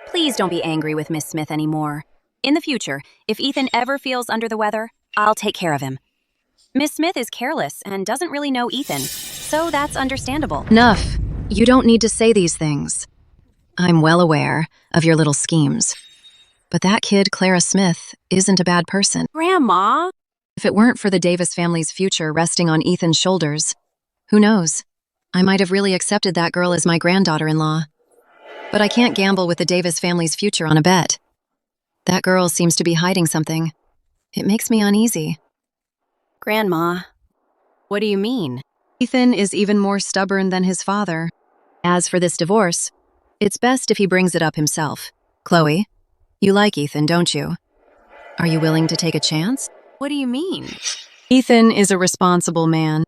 please don't be angry with Miss Smith anymore. In the future, if Ethan ever feels under the weather, I'll take care of him. Miss Smith is careless and doesn't really know Ethan, so that's understandable. Enough. You don't need to say these things. I'm well aware of your little schemes. But that kid, Clara Smith, isn't a bad person. Grandma! If it weren't for the Davis family's future resting on Ethan's shoulders, who knows? I might have really accepted that girl as my granddaughter-in-law. But I can't gamble with the Davis family's future on a bet. That girl seems to be hiding something. It makes me uneasy. Grandma, what do you mean? Ethan is even more stubborn than his father. As for this divorce, it's best if he brings it up himself. Chloe, you like Ethan, don't you? Are you willing to take a chance? What do you mean? Ethan is a responsible man.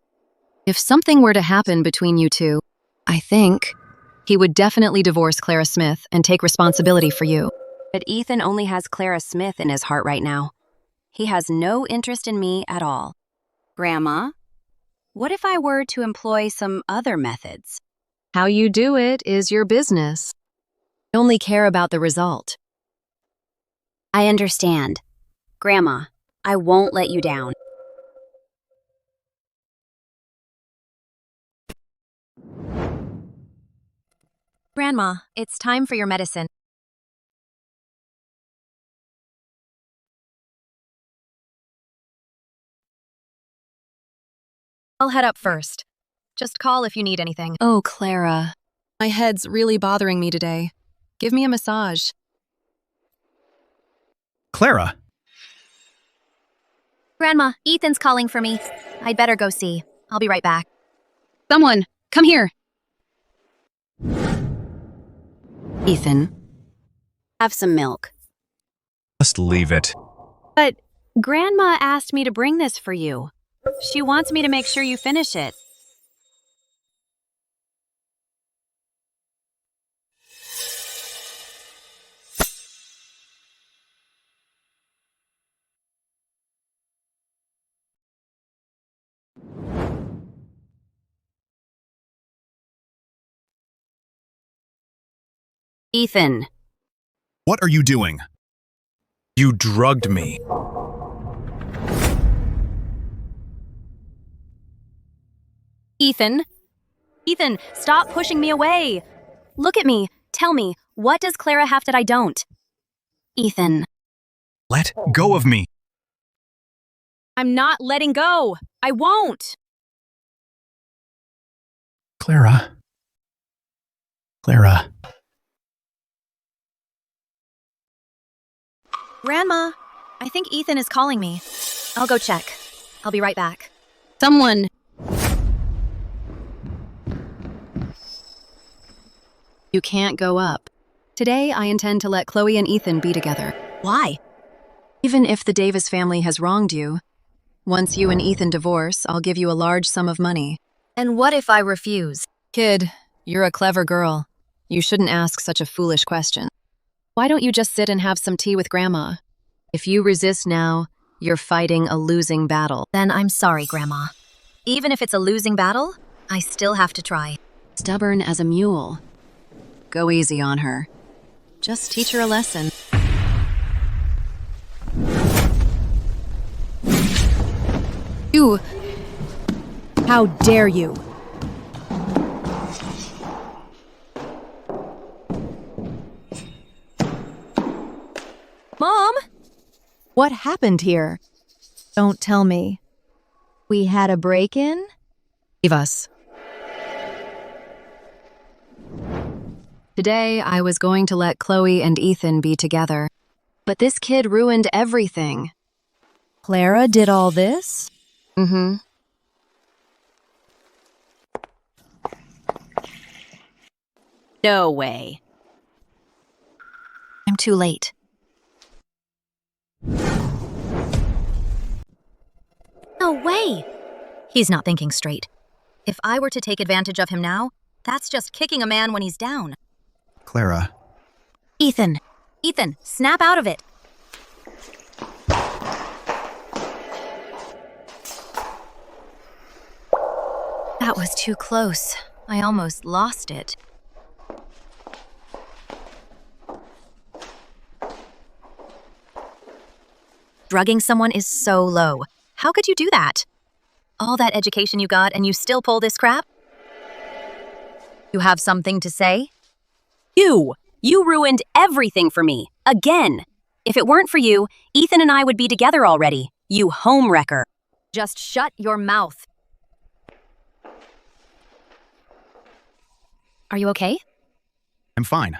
If something were to happen between you two, I think he would definitely divorce Clara Smith and take responsibility for you. But Ethan only has Clara Smith in his heart right now. He has no interest in me at all. Grandma, what if I were to employ some other methods? How you do it is your business. I only care about the result. I understand. Grandma, I won't let you down. Grandma, it's time for your medicine. I'll head up first. Just call if you need anything. Oh, Clara. My head's really bothering me today. Give me a massage. Clara, Grandma, Ethan's calling for me. I'd better go see. I'll be right back. Someone, come here. Ethan, have some milk. just leave it. But Grandma asked me to bring this for you. She wants me to make sure you finish it. Ethan. What are you doing? You drugged me. Ethan, stop pushing me away. Look at me. Tell me, what does Clara have that I don't? Ethan. Let go of me. I'm not letting go. I won't. Clara. Grandma, I think Ethan is calling me. I'll go check. I'll be right back. Someone. You can't go up. Today, I intend to let Chloe and Ethan be together. Why? Even if the Davis family has wronged you, once you and Ethan divorce, I'll give you a large sum of money. And what if I refuse? Kid, you're a clever girl. You shouldn't ask such a foolish question. Why don't you just sit and have some tea with Grandma? If you resist now, you're fighting a losing battle. Then I'm sorry, Grandma. Even if it's a losing battle, I still have to try. Stubborn as a mule. Go easy on her. Just teach her a lesson. How dare you? Mom? What happened here? Don't tell me. We had a break-in? Leave us. Today, I was going to let Chloe and Ethan be together. But this kid ruined everything. Clara did all this? Mm-hmm. No way. I'm too late. No way! He's not thinking straight. If I were to take advantage of him now, that's just kicking a man when he's down. Clara, Ethan, snap out of it. That was too close. I almost lost it. Drugging someone is so low. How could you do that? All that education you got and you still pull this crap? You have something to say? You ruined everything for me. Again. If it weren't for you, Ethan and I would be together already. You homewrecker. Just shut your mouth. Are you okay? I'm fine.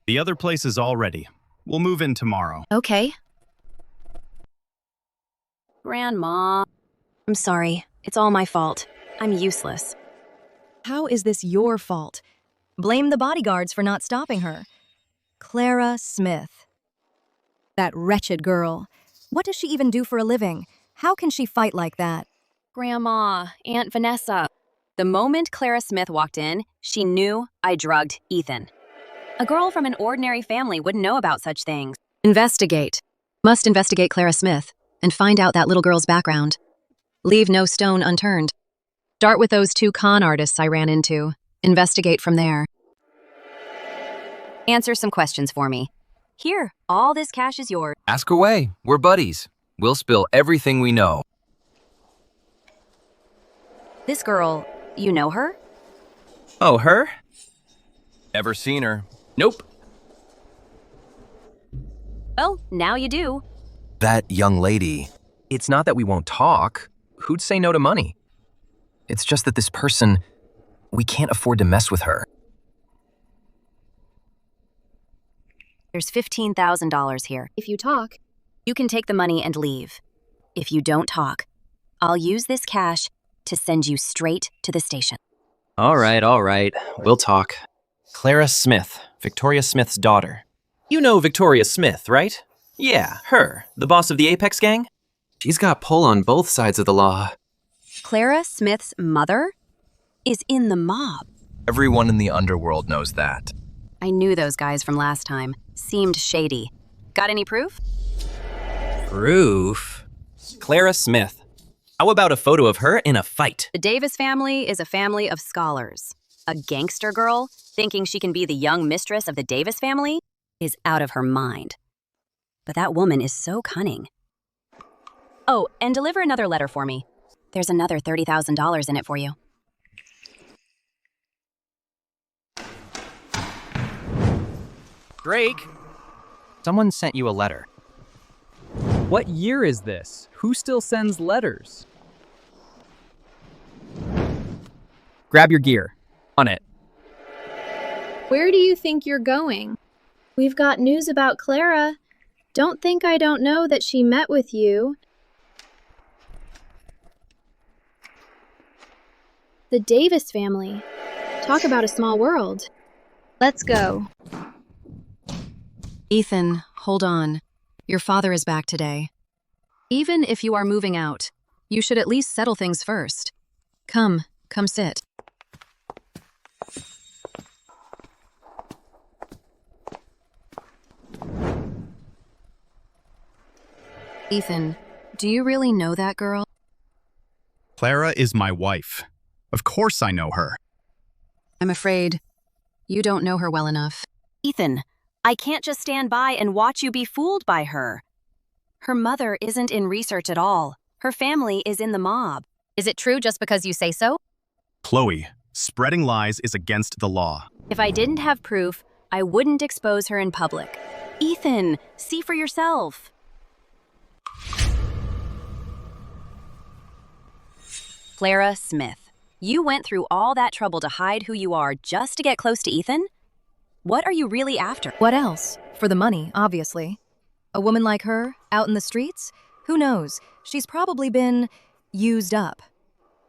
The other place is all ready. We'll move in tomorrow. Okay. Grandma. I'm sorry. It's all my fault. I'm useless. How is this your fault? Blame the bodyguards for not stopping her. Clara Smith. That wretched girl. What does she even do for a living? How can she fight like that? Grandma, Aunt Vanessa. The moment Clara Smith walked in, she knew I drugged Ethan. A girl from an ordinary family wouldn't know about such things. Investigate. Must investigate Clara Smith and find out that little girl's background. Leave no stone unturned. Start with those 2 con artists I ran into. Investigate from there. Answer some questions for me. Here, all this cash is yours. Ask away. We're buddies. We'll spill everything we know. This girl, you know her? Oh, her? Ever seen her? Nope. Well, now you do. That young lady. It's not that we won't talk. Who'd say no to money? It's just that this person, we can't afford to mess with her. There's $15,000 here. If you talk, you can take the money and leave. If you don't talk, I'll use this cash to send you straight to the station. All right. We'll talk. Clara Smith, Victoria Smith's daughter. You know Victoria Smith, right? Yeah, her, the boss of the Apex gang. She's got pull on both sides of the law. Clara Smith's mother is in the mob. Everyone in the underworld knows that. I knew those guys from last time. Seemed shady. Got any proof? Proof? Clara Smith. How about a photo of her in a fight? The Davis family is a family of scholars. A gangster girl thinking she can be the young mistress of the Davis family is out of her mind. But that woman is so cunning. Oh, and deliver another letter for me. There's another $30,000 in it for you. Drake! Someone sent you a letter. What year is this? Who still sends letters? Grab your gear. On it. Where do you think you're going? We've got news about Clara. Don't think I don't know that she met with you. The Davis family. Talk about a small world. Let's go. Ethan, hold on. Your father is back today. Even if you are moving out, you should at least settle things first. Come sit. Ethan, do you really know that girl? Clara is my wife. Of course I know her. I'm afraid you don't know her well enough. Ethan, I can't just stand by and watch you be fooled by her. Her mother isn't in research at all. Her family is in the mob. Is it true just because you say so? Chloe, spreading lies is against the law. If I didn't have proof, I wouldn't expose her in public. Ethan, see for yourself. Clara Smith, you went through all that trouble to hide who you are just to get close to Ethan? What are you really after? What else? For the money, obviously. A woman like her, out in the streets? Who knows? She's probably been used up.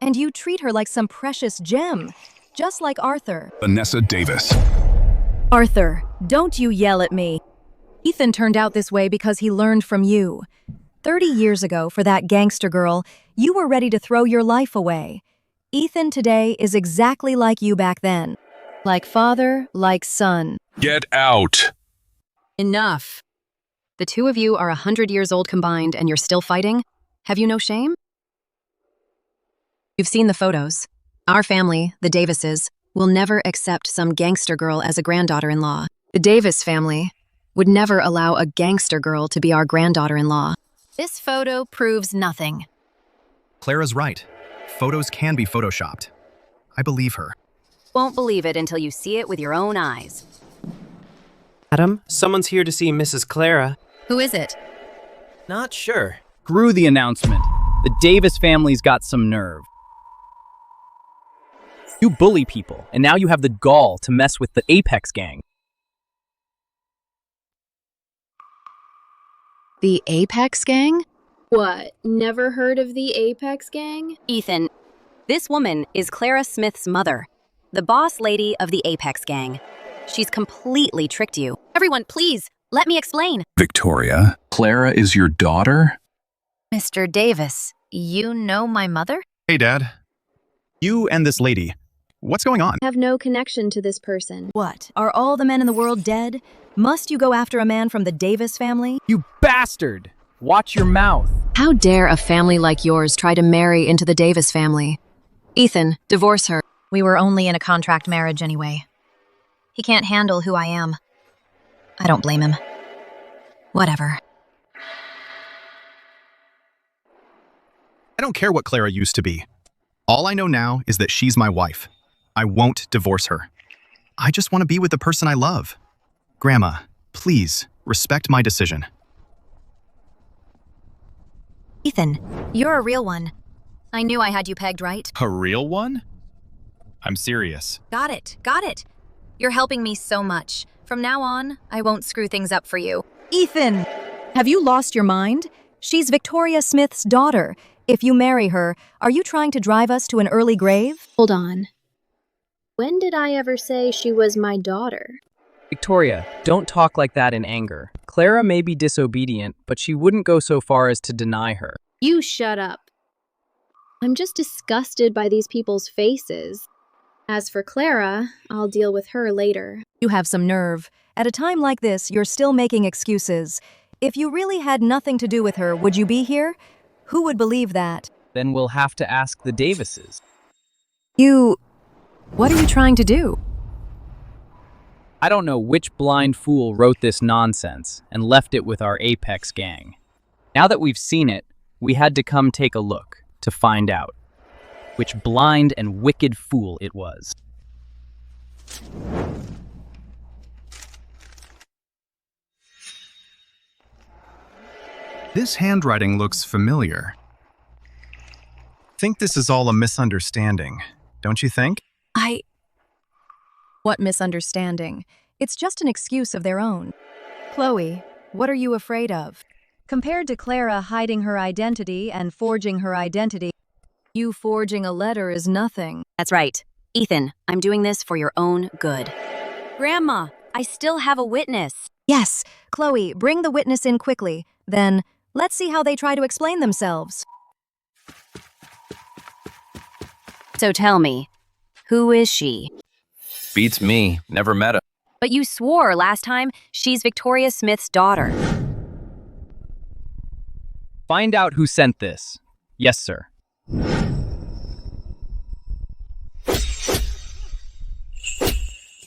And you treat her like some precious gem, just like Arthur. Vanessa Davis. Arthur, don't you yell at me. Ethan turned out this way because he learned from you. 30 years ago, for that gangster girl, you were ready to throw your life away. Ethan today is exactly like you back then. Like father, like son. Get out. Enough. The two of you are 100 years old combined and you're still fighting? Have you no shame? You've seen the photos. Our family, the Davises, will never accept some gangster girl as a granddaughter-in-law. The Davis family would never allow a gangster girl to be our granddaughter-in-law. This photo proves nothing. Clara's right. Photos can be photoshopped. I believe her. Won't believe it until you see it with your own eyes. Adam, someone's here to see Mrs. Clara. Who is it? Not sure. Screw the announcement. The Davis family's got some nerve. You bully people, and now you have the gall to mess with the Apex gang. The Apex gang? What, never heard of the Apex gang? Ethan, this woman is Clara Smith's mother, the boss lady of the Apex gang. She's completely tricked you. Everyone, please, let me explain. Victoria, Clara is your daughter? Mr. Davis, you know my mother? Hey, Dad. You and this lady, what's going on? Have no connection to this person. What? Are all the men in the world dead? Must you go after a man from the Davis family? You bastard! Watch your mouth. How dare a family like yours try to marry into the Davis family? Ethan, divorce her. We were only in a contract marriage anyway. He can't handle who I am. I don't blame him. Whatever. I don't care what Clara used to be. All I know now is that she's my wife. I won't divorce her. I just want to be with the person I love. Grandma, please, respect my decision. Ethan, you're a real one. I knew I had you pegged right. A real one? I'm serious. Got it, got it. You're helping me so much. From now on, I won't screw things up for you. Ethan! Have you lost your mind? She's Victoria Smith's daughter. If you marry her, are you trying to drive us to an early grave? Hold on. When did I ever say she was my daughter? Victoria, don't talk like that in anger. Clara may be disobedient, but she wouldn't go so far as to deny her. You shut up. I'm just disgusted by these people's faces. As for Clara, I'll deal with her later. You have some nerve. At a time like this, you're still making excuses. If you really had nothing to do with her, would you be here? Who would believe that? Then we'll have to ask the Davises. What are you trying to do? I don't know which blind fool wrote this nonsense and left it with our Apex gang. Now that we've seen it, we had to come take a look to find out which blind and wicked fool it was. This handwriting looks familiar. Think this is all a misunderstanding, don't you think? What misunderstanding? It's just an excuse of their own. Chloe, what are you afraid of? Compared to Clara hiding her identity and forging her identity, you forging a letter is nothing. That's right. Ethan, I'm doing this for your own good. Grandma, I still have a witness. Yes, Chloe, bring the witness in quickly. Then, let's see how they try to explain themselves. So tell me, who is she? Beats me. Never met her. But you swore last time she's Victoria Smith's daughter. Find out who sent this. Yes, sir.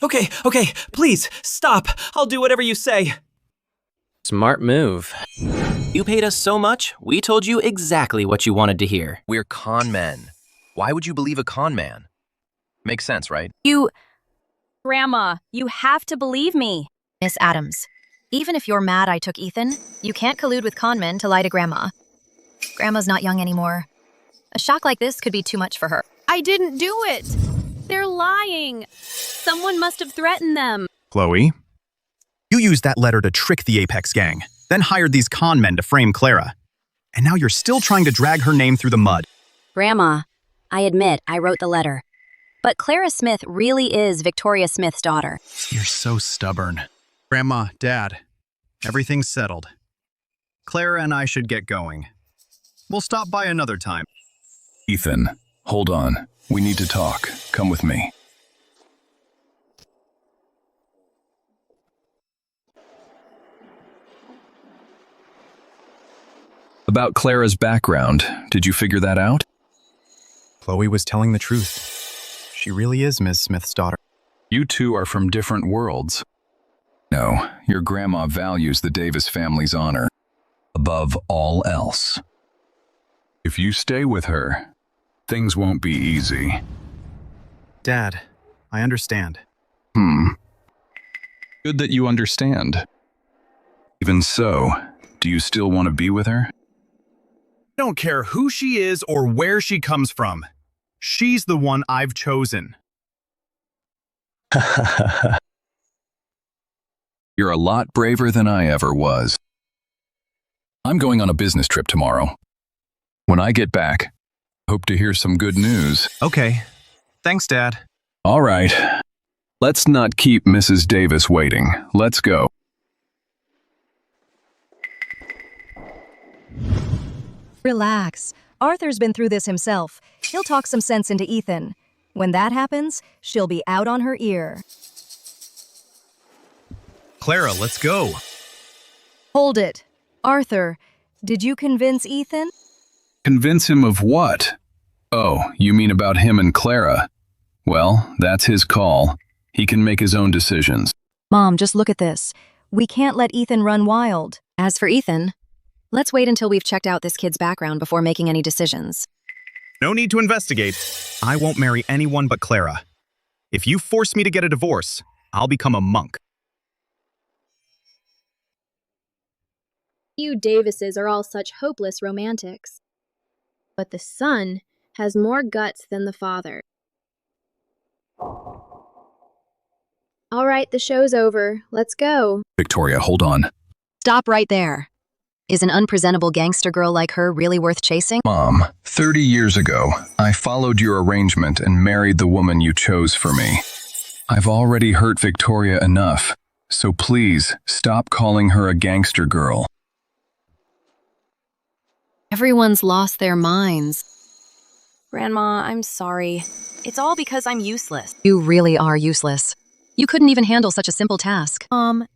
Okay, please, stop. I'll do whatever you say. Smart move. You paid us so much, we told you exactly what you wanted to hear. We're con men. Why would you believe a con man? Makes sense, right? Grandma, you have to believe me. Miss Adams, even if you're mad I took Ethan, you can't collude with con men to lie to Grandma. Grandma's not young anymore. A shock like this could be too much for her. I didn't do it! They're lying! Someone must have threatened them. Chloe, you used that letter to trick the Apex gang, then hired these con men to frame Clara. And now you're still trying to drag her name through the mud. Grandma, I admit I wrote the letter. But Clara Smith really is Victoria Smith's daughter. You're so stubborn. Grandma, Dad, everything's settled. Clara and I should get going. We'll stop by another time. Ethan, hold on. We need to talk. Come with me. About Clara's background, did you figure that out? Chloe was telling the truth. She really is Ms. Smith's daughter. You two are from different worlds. No, your grandma values the Davis family's honor above all else. If you stay with her, things won't be easy. Dad, I understand. Good that you understand. Even so, do you still want to be with her? I don't care who she is or where she comes from. She's the one I've chosen. You're a lot braver than I ever was. I'm going on a business trip tomorrow. When I get back, hope to hear some good news. Okay. Thanks, Dad. All right. Let's not keep Mrs. Davis waiting. Let's go. Relax. Arthur's been through this himself. He'll talk some sense into Ethan. When that happens, she'll be out on her ear. Clara, let's go. Hold it. Arthur, did you convince Ethan? Convince him of what? Oh, you mean about him and Clara? Well, that's his call. He can make his own decisions. Mom, just look at this. We can't let Ethan run wild. As for Ethan, let's wait until we've checked out this kid's background before making any decisions. No need to investigate. I won't marry anyone but Clara. If you force me to get a divorce, I'll become a monk. You Davises are all such hopeless romantics. But the son has more guts than the father. All right, the show's over. Let's go. Victoria, hold on. Stop right there. Is an unpresentable gangster girl like her really worth chasing? Mom, 30 years ago, I followed your arrangement and married the woman you chose for me. I've already hurt Victoria enough, so please stop calling her a gangster girl. Everyone's lost their minds. Grandma, I'm sorry. It's all because I'm useless. You really are useless. You couldn't even handle such a simple task.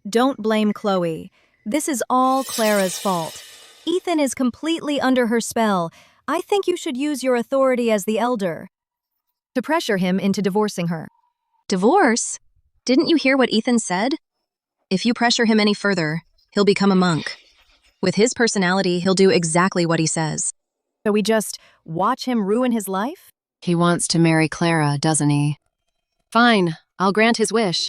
Don't blame Chloe. This is all Clara's fault. Ethan is completely under her spell. I think you should use your authority as the elder to pressure him into divorcing her. Divorce? Didn't you hear what Ethan said? If you pressure him any further, he'll become a monk. With his personality, he'll do exactly what he says. So we just watch him ruin his life? He wants to marry Clara, doesn't he? Fine, I'll grant his wish.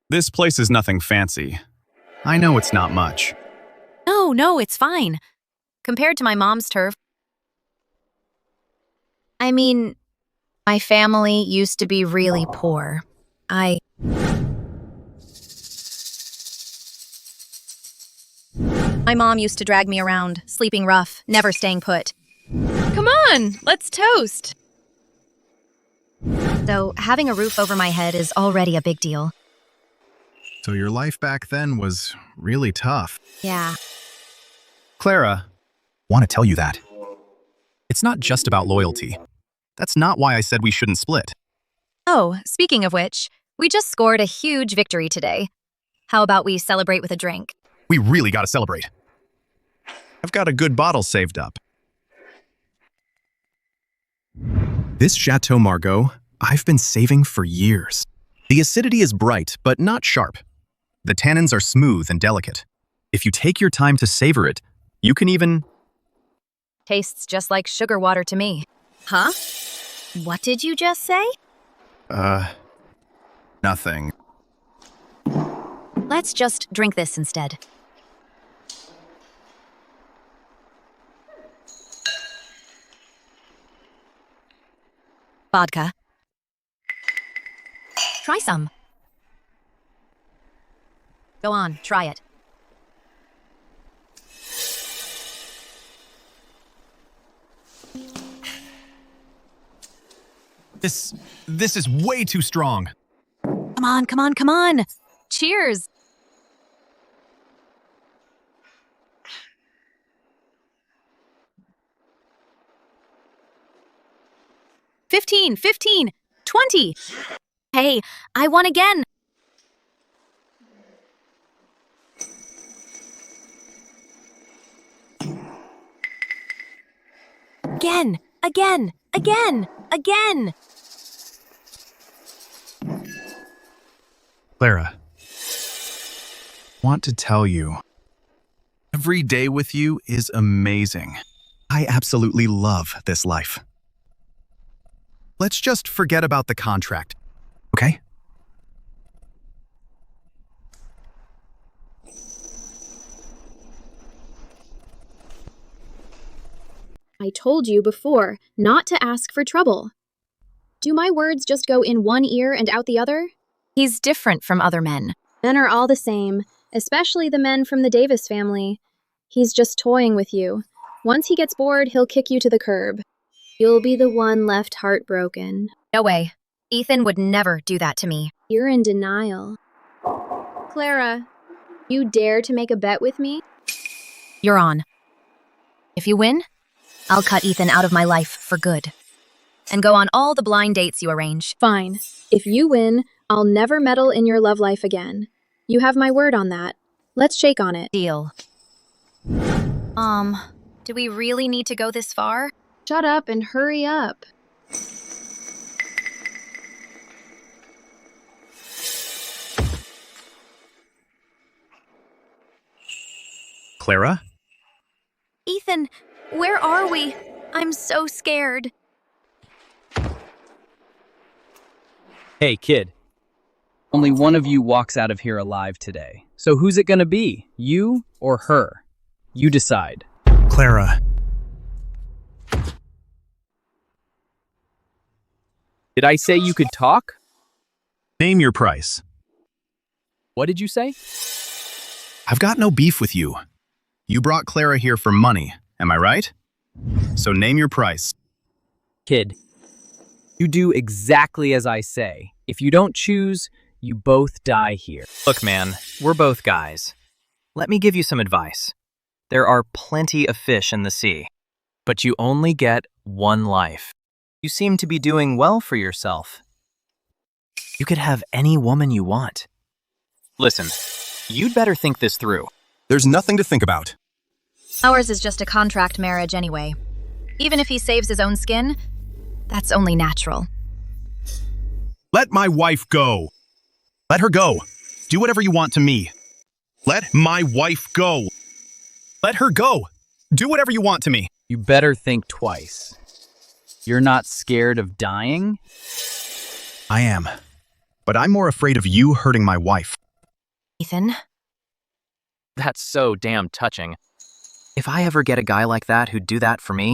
This place is nothing fancy. I know it's not much. No, it's fine. Compared to my mom's turf. I mean, my family used to be really poor. My mom used to drag me around, sleeping rough, never staying put. Come on, let's toast. So having a roof over my head is already a big deal. So your life back then was really tough. Yeah. Clara, want to tell you that. It's not just about loyalty. That's not why I said we shouldn't split. Oh, speaking of which, we just scored a huge victory today. How about we celebrate with a drink? We really got to celebrate. I've got a good bottle saved up. This Chateau Margaux, I've been saving for years. The acidity is bright, but not sharp. The tannins are smooth and delicate. If you take your time to savor it, you can even... Tastes just like sugar water to me. Huh? What did you just say? Nothing. Let's just drink this instead. Vodka. Try some. Go on, try it. This is way too strong. Come on, come on, come on. Cheers. $15, $15, $20. Hey, I won again. Again, again, again, again. Clara, want to tell you, every day with you is amazing. I absolutely love this life. Let's just forget about the contract, okay? I told you before not to ask for trouble. Do my words just go in one ear and out the other? He's different from other men. Men are all the same, especially the men from the Davis family. He's just toying with you. Once he gets bored, he'll kick you to the curb. You'll be the one left heartbroken. No way. Ethan would never do that to me. You're in denial. Clara, you dare to make a bet with me? You're on. If you win, I'll cut Ethan out of my life for good. And go on all the blind dates you arrange. Fine. If you win, I'll never meddle in your love life again. You have my word on that. Let's shake on it. Deal. Do we really need to go this far? Shut up and hurry up. Clara? Ethan, where are we? I'm so scared. Hey, kid. Only one of you walks out of here alive today. So who's it gonna be? You or her? You decide. Clara. Did I say you could talk? Name your price. What did you say? I've got no beef with you. You brought Clara here for money, am I right? So name your price. Kid, you do exactly as I say. If you don't choose, you both die here. Look, man, we're both guys. Let me give you some advice. There are plenty of fish in the sea, but you only get one life. You seem to be doing well for yourself. You could have any woman you want. Listen, you'd better think this through. There's nothing to think about. Ours is just a contract marriage anyway. Even if he saves his own skin, that's only natural. Let my wife go. Let her go. Do whatever you want to me. Let my wife go. Let her go. Do whatever you want to me. You better think twice. You're not scared of dying? I am. But I'm more afraid of you hurting my wife. Ethan? That's so damn touching. If I ever get a guy like that who'd do that for me,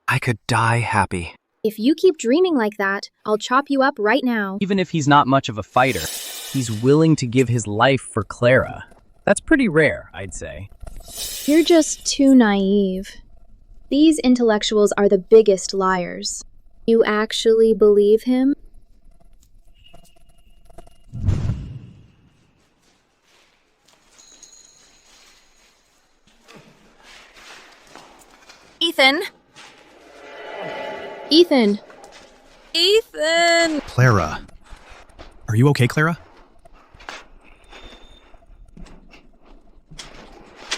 I could die happy. If you keep dreaming like that, I'll chop you up right now. Even if he's not much of a fighter, he's willing to give his life for Clara. That's pretty rare, I'd say. You're just too naive. These intellectuals are the biggest liars. You actually believe him? Ethan? Ethan! Ethan! Clara. Are you okay, Clara?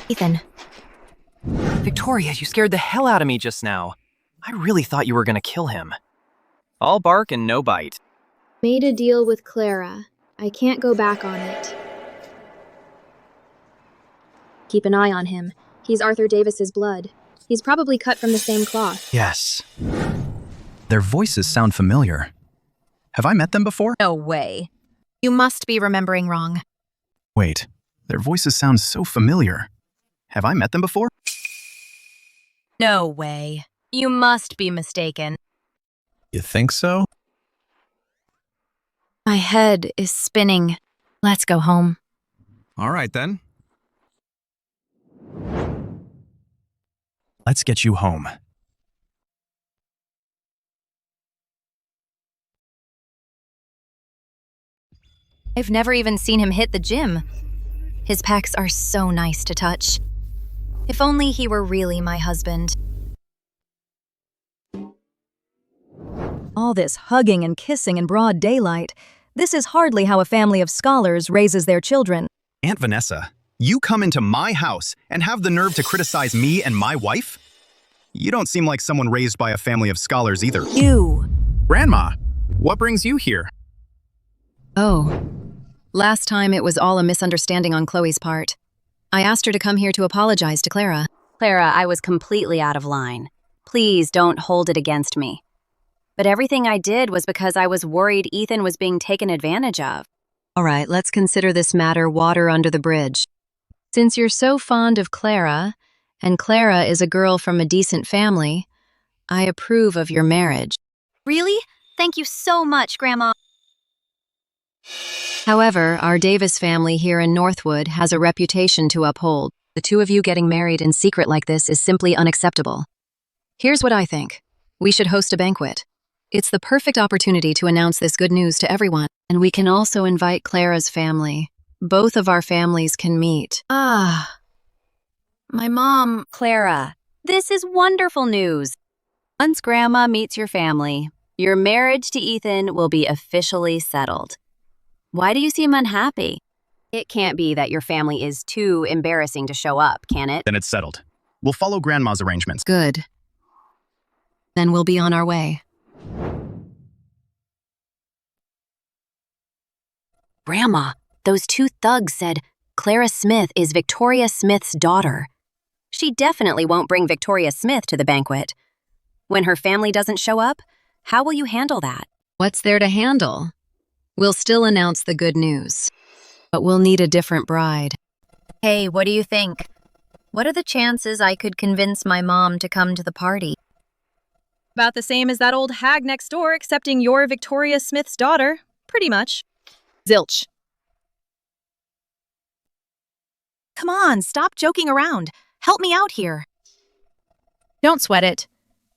Ethan. Victoria, you scared the hell out of me just now. I really thought you were gonna kill him. All bark and no bite. Made a deal with Clara. I can't go back on it. Keep an eye on him. He's Arthur Davis's blood. He's probably cut from the same cloth. Yes. Their voices sound familiar. Have I met them before? No way. You must be remembering wrong. Wait, their voices sound so familiar. Have I met them before? No way. You must be mistaken. You think so? My head is spinning. Let's go home. All right, then. Let's get you home. I've never even seen him hit the gym. His pecs are so nice to touch. If only he were really my husband. All this hugging and kissing in broad daylight. This is hardly how a family of scholars raises their children. Aunt Vanessa, you come into my house and have the nerve to criticize me and my wife? You don't seem like someone raised by a family of scholars either. You. Grandma, what brings you here? Oh. Last time it was all a misunderstanding on Chloe's part. I asked her to come here to apologize to Clara. Clara, I was completely out of line. Please don't hold it against me. But everything I did was because I was worried Ethan was being taken advantage of. All right, let's consider this matter water under the bridge. Since you're so fond of Clara, and Clara is a girl from a decent family, I approve of your marriage. Really? Thank you so much, Grandma. However, our Davis family here in Northwood has a reputation to uphold. The two of you getting married in secret like this is simply unacceptable. Here's what I think. We should host a banquet. It's the perfect opportunity to announce this good news to everyone. And we can also invite Clara's family. Both of our families can meet. My mom... Clara, this is wonderful news. Once Grandma meets your family, your marriage to Ethan will be officially settled. Why do you seem unhappy? It can't be that your family is too embarrassing to show up, can it? Then it's settled. We'll follow Grandma's arrangements. Good. Then we'll be on our way. Grandma, those two thugs said Clara Smith is Victoria Smith's daughter. She definitely won't bring Victoria Smith to the banquet. When her family doesn't show up, how will you handle that? What's there to handle? We'll still announce the good news. But we'll need a different bride. Hey, what do you think? What are the chances I could convince my mom to come to the party? About the same as that old hag next door, excepting you're Victoria Smith's daughter. Pretty much. Zilch. Come on, stop joking around. Help me out here. Don't sweat it.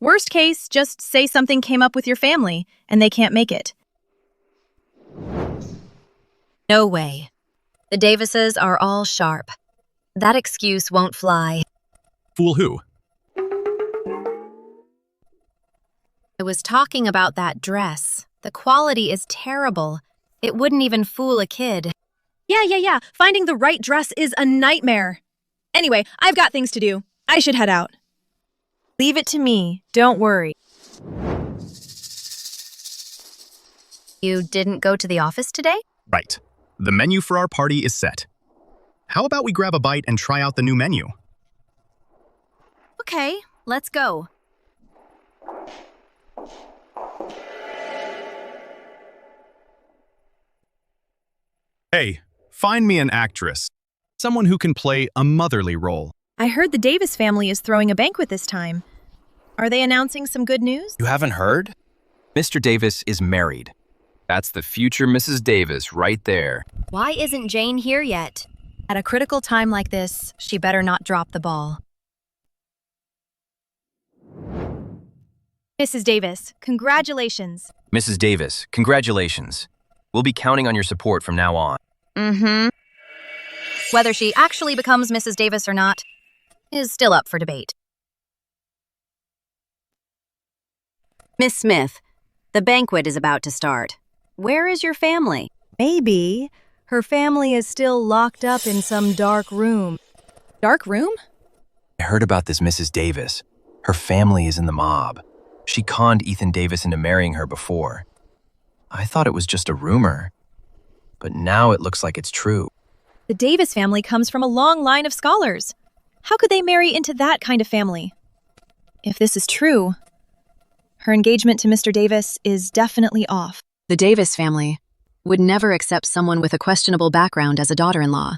Worst case, just say something came up with your family and they can't make it. No way. The Davises are all sharp. That excuse won't fly. Fool who? I was talking about that dress. The quality is terrible. It wouldn't even fool a kid. Yeah. Finding the right dress is a nightmare. Anyway, I've got things to do. I should head out. Leave it to me. Don't worry. You didn't go to the office today? Right. The menu for our party is set. How about we grab a bite and try out the new menu? Okay, let's go. Hey, find me an actress. Someone who can play a motherly role. I heard the Davis family is throwing a banquet this time. Are they announcing some good news? You haven't heard? Mr. Davis is married. That's the future Mrs. Davis right there. Why isn't Jane here yet? At a critical time like this, she better not drop the ball. Mrs. Davis, congratulations. Mrs. Davis, congratulations. We'll be counting on your support from now on. Mm-hmm. Whether she actually becomes Mrs. Davis or not is still up for debate. Miss Smith, the banquet is about to start. Where is your family? Maybe. Her family is still locked up in some dark room. Dark room? I heard about this Mrs. Davis. Her family is in the mob. She conned Ethan Davis into marrying her before. I thought it was just a rumor, but now it looks like it's true. The Davis family comes from a long line of scholars. How could they marry into that kind of family? If this is true, her engagement to Mr. Davis is definitely off. The Davis family would never accept someone with a questionable background as a daughter-in-law.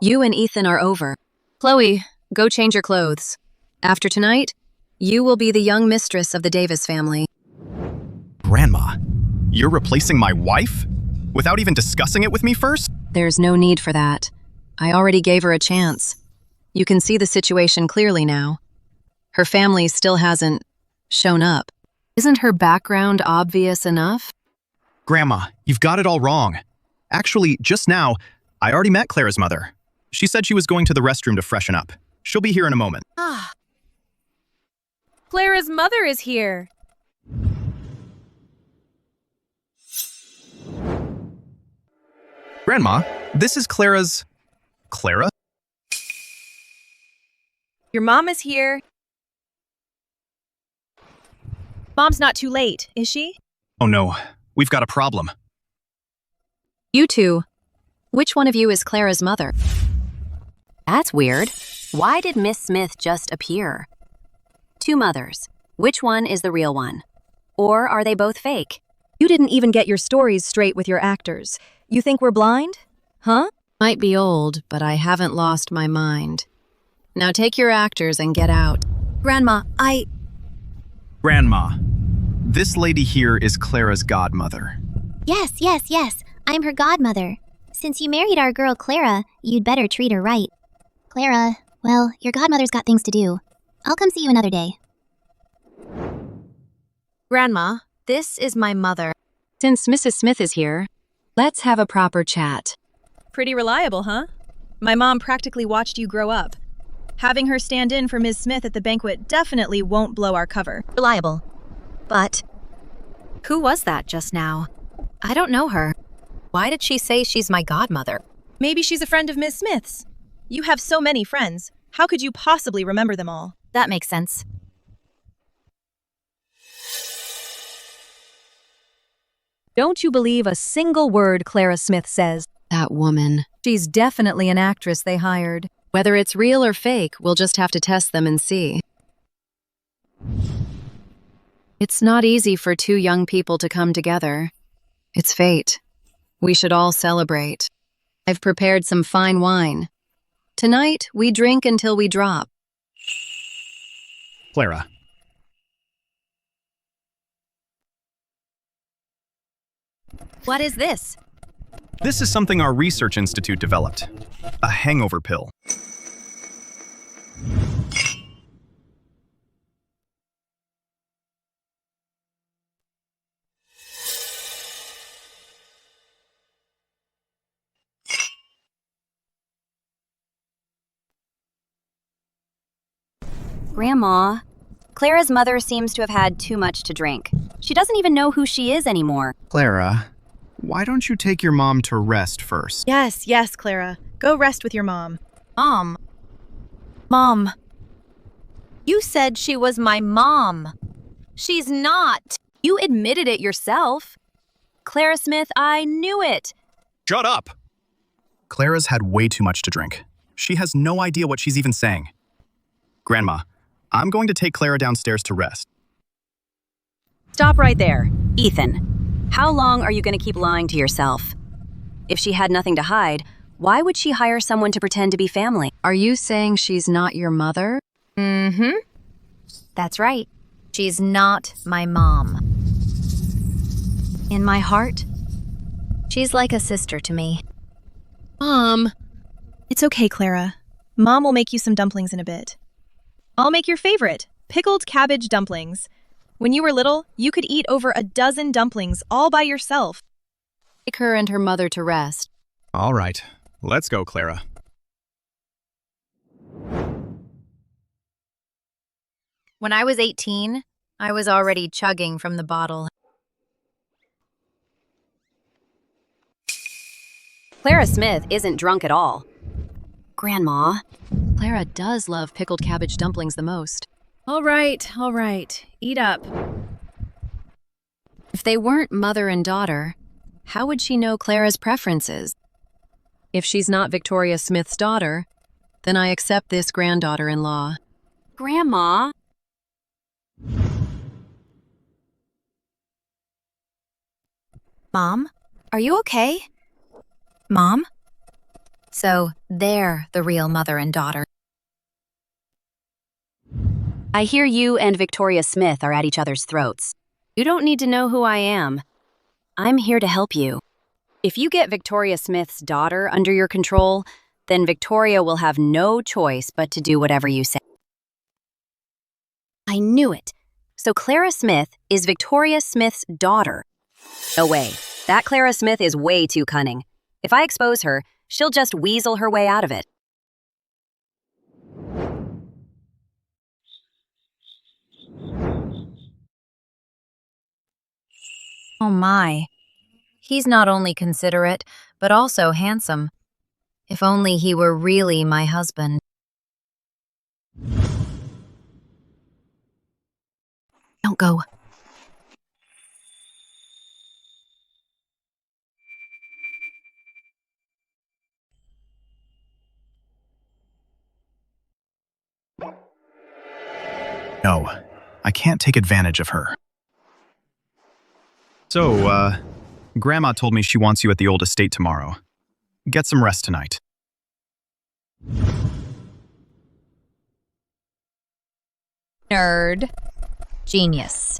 You and Ethan are over. Chloe, go change your clothes. After tonight, you will be the young mistress of the Davis family. Grandma, you're replacing my wife? Without even discussing it with me first? There's no need for that. I already gave her a chance. You can see the situation clearly now. Her family still hasn't shown up. Isn't her background obvious enough? Grandma, you've got it all wrong. Actually, just now, I already met Clara's mother. She said she was going to the restroom to freshen up. She'll be here in a moment. Clara's mother is here. Grandma, this is Clara's... Clara? Your mom is here. Mom's not too late, is she? Oh no, we've got a problem. You two. Which one of you is Clara's mother? That's weird. Why did Miss Smith just appear? Two mothers. Which one is the real one? Or are they both fake? You didn't even get your stories straight with your actors. You think we're blind? Huh? Might be old, but I haven't lost my mind. Now take your actors and get out. Grandma, Grandma, this lady here is Clara's godmother. Yes, yes, yes. I'm her godmother. Since you married our girl Clara, you'd better treat her right. Clara, well, your godmother's got things to do. I'll come see you another day. Grandma, this is my mother. Since Mrs. Smith is here, let's have a proper chat. Pretty reliable, huh? My mom practically watched you grow up. Having her stand in for Ms. Smith at the banquet definitely won't blow our cover. Reliable. But who was that just now? I don't know her. Why did she say she's my godmother? Maybe she's a friend of Ms. Smith's. You have so many friends. How could you possibly remember them all? That makes sense. don't you believe a single word Clara Smith says. That woman. She's definitely an actress they hired. Whether it's real or fake, we'll just have to test them and see. It's not easy for two young people to come together. It's fate. We should all celebrate. I've prepared some fine wine. Tonight, we drink until we drop. Clara. What is this? This is something our research institute developed. A hangover pill. Grandma, Clara's mother seems to have had too much to drink. She doesn't even know who she is anymore. Clara, why don't you take your mom to rest first? Yes, Clara. Go rest with your mom. Mom. You said she was my mom. She's not. You admitted it yourself. Clara Smith, I knew it. Shut up! Clara's had way too much to drink. She has no idea what she's even saying. Grandma, I'm going to take Clara downstairs to rest. Stop right there. Ethan, how long are you going to keep lying to yourself? If she had nothing to hide, why would she hire someone to pretend to be family? Are you saying she's not your mother? Mm-hmm. That's right. She's not my mom. In my heart, she's like a sister to me. Mom. It's okay, Clara. Mom will make you some dumplings in a bit. I'll make your favorite, pickled cabbage dumplings. When you were little, you could eat over a dozen dumplings all by yourself. Take her and her mother to rest. All right. Let's go, Clara. When I was 18, I was already chugging from the bottle. Clara Smith isn't drunk at all. Grandma. Clara does love pickled cabbage dumplings the most. All right. Eat up. If they weren't mother and daughter, how would she know Clara's preferences? If she's not Victoria Smith's daughter, then I accept this granddaughter-in-law. Grandma? Mom, are you okay? Mom? So they're the real mother and daughter. I hear you and Victoria Smith are at each other's throats. You don't need to know who I am. I'm here to help you. If you get Victoria Smith's daughter under your control, then Victoria will have no choice but to do whatever you say. I knew it. So Clara Smith is Victoria Smith's daughter. No way. That Clara Smith is way too cunning. If I expose her, she'll just weasel her way out of it. Oh my. He's not only considerate, but also handsome. If only he were really my husband. Don't go. No, I can't take advantage of her. So, Grandma told me she wants you at the old estate tomorrow. Get some rest tonight. Nerd. Genius.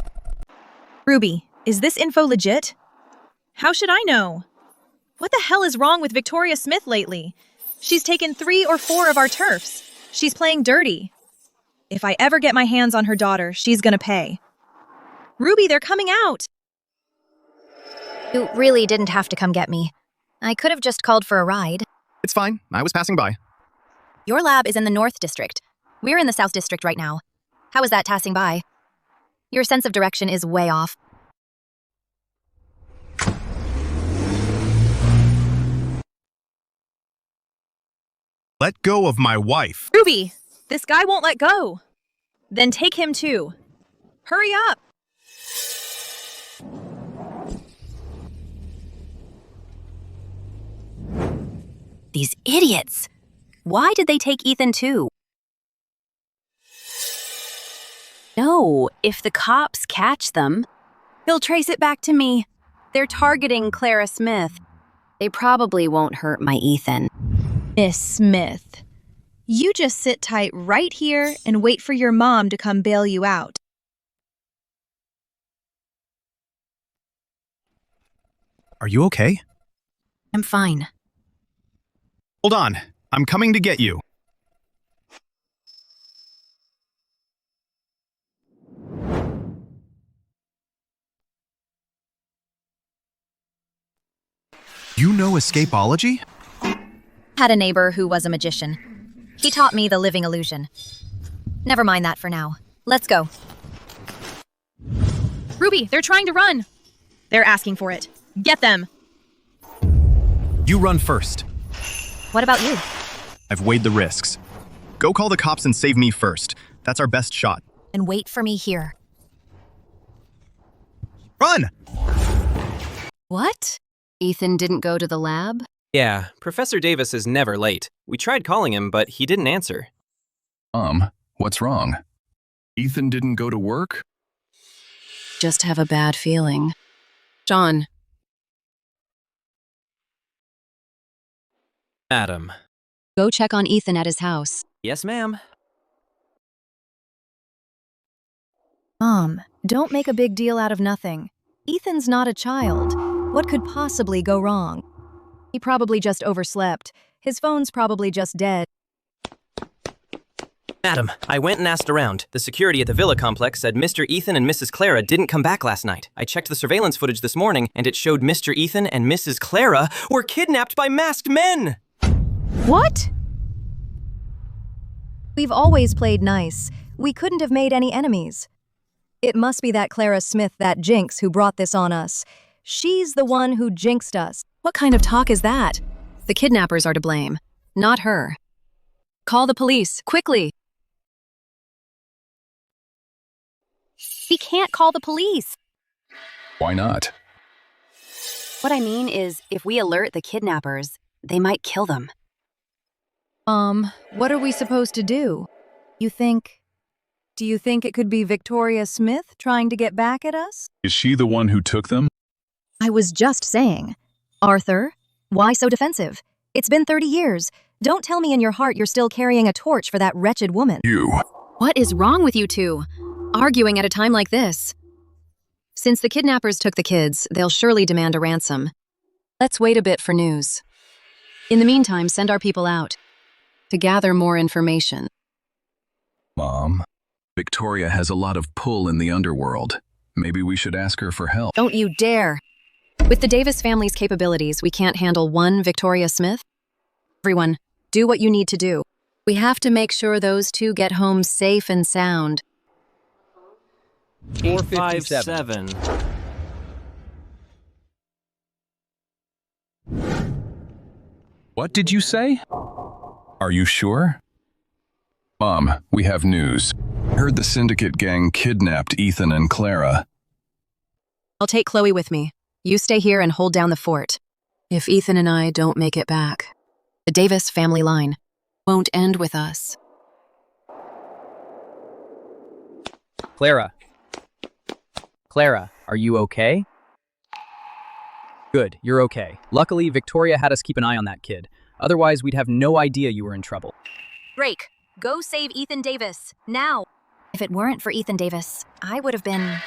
Ruby, is this info legit? How should I know? What the hell is wrong with Victoria Smith lately? She's taken 3 or 4 of our turfs. She's playing dirty. If I ever get my hands on her daughter, she's gonna pay. Ruby, they're coming out! You really didn't have to come get me. I could have just called for a ride. It's fine. I was passing by. Your lab is in the North District. We're in the South District right now. How is that passing by? Your sense of direction is way off. Let go of my wife. Ruby, this guy won't let go. Then take him too. Hurry up! These idiots! Why did they take Ethan too? No, if the cops catch them, they'll trace it back to me. They're targeting Clara Smith. They probably won't hurt my Ethan. Miss Smith, you just sit tight right here and wait for your mom to come bail you out. Are you okay? I'm fine. Hold on. I'm coming to get you. You know escapology? Had a neighbor who was a magician. He taught me the living illusion. Never mind that for now. Let's go. Ruby, they're trying to run. They're asking for it. Get them. You run first. What about you? I've weighed the risks. Go call the cops and save me first. That's our best shot. And wait for me here. Run! What? Ethan didn't go to the lab? Yeah, Professor Davis is never late. We tried calling him, but he didn't answer. What's wrong? Ethan didn't go to work? Just have a bad feeling. John. Adam. Go check on Ethan at his house. Yes, ma'am. Mom, don't make a big deal out of nothing. Ethan's not a child. What could possibly go wrong? He probably just overslept. His phone's probably just dead. Madam, I went and asked around. The security at the villa complex said Mr. Ethan and Mrs. Clara didn't come back last night. I checked the surveillance footage this morning, and it showed Mr. Ethan and Mrs. Clara were kidnapped by masked men! What? We've always played nice. We couldn't have made any enemies. It must be that Clara Smith, that jinx, who brought this on us. She's the one who jinxed us. What kind of talk is that? The kidnappers are to blame, not her. Call the police, quickly! We can't call the police. Why not? What I mean is, if we alert the kidnappers, they might kill them. What are we supposed to do? Do you think it could be Victoria Smith trying to get back at us? Is she the one who took them? I was just saying. Arthur, why so defensive? It's been 30 years. Don't tell me in your heart you're still carrying a torch for that wretched woman. You. What is wrong with you two? Arguing at a time like this? Since the kidnappers took the kids, they'll surely demand a ransom. Let's wait a bit for news. In the meantime, send our people out to gather more information. Mom, Victoria has a lot of pull in the underworld. Maybe we should ask her for help. Don't you dare! With the Davis family's capabilities, we can't handle one Victoria Smith. Everyone, do what you need to do. We have to make sure those two get home safe and sound. 457. What did you say? Are you sure? Mom, we have news. Heard the syndicate gang kidnapped Ethan and Clara. I'll take Chloe with me. You stay here and hold down the fort. If Ethan and I don't make it back, the Davis family line won't end with us. Clara. Clara, are you okay? Good, you're okay. Luckily, Victoria had us keep an eye on that kid. Otherwise, we'd have no idea you were in trouble. Drake, go save Ethan Davis, now! If it weren't for Ethan Davis, I would have been...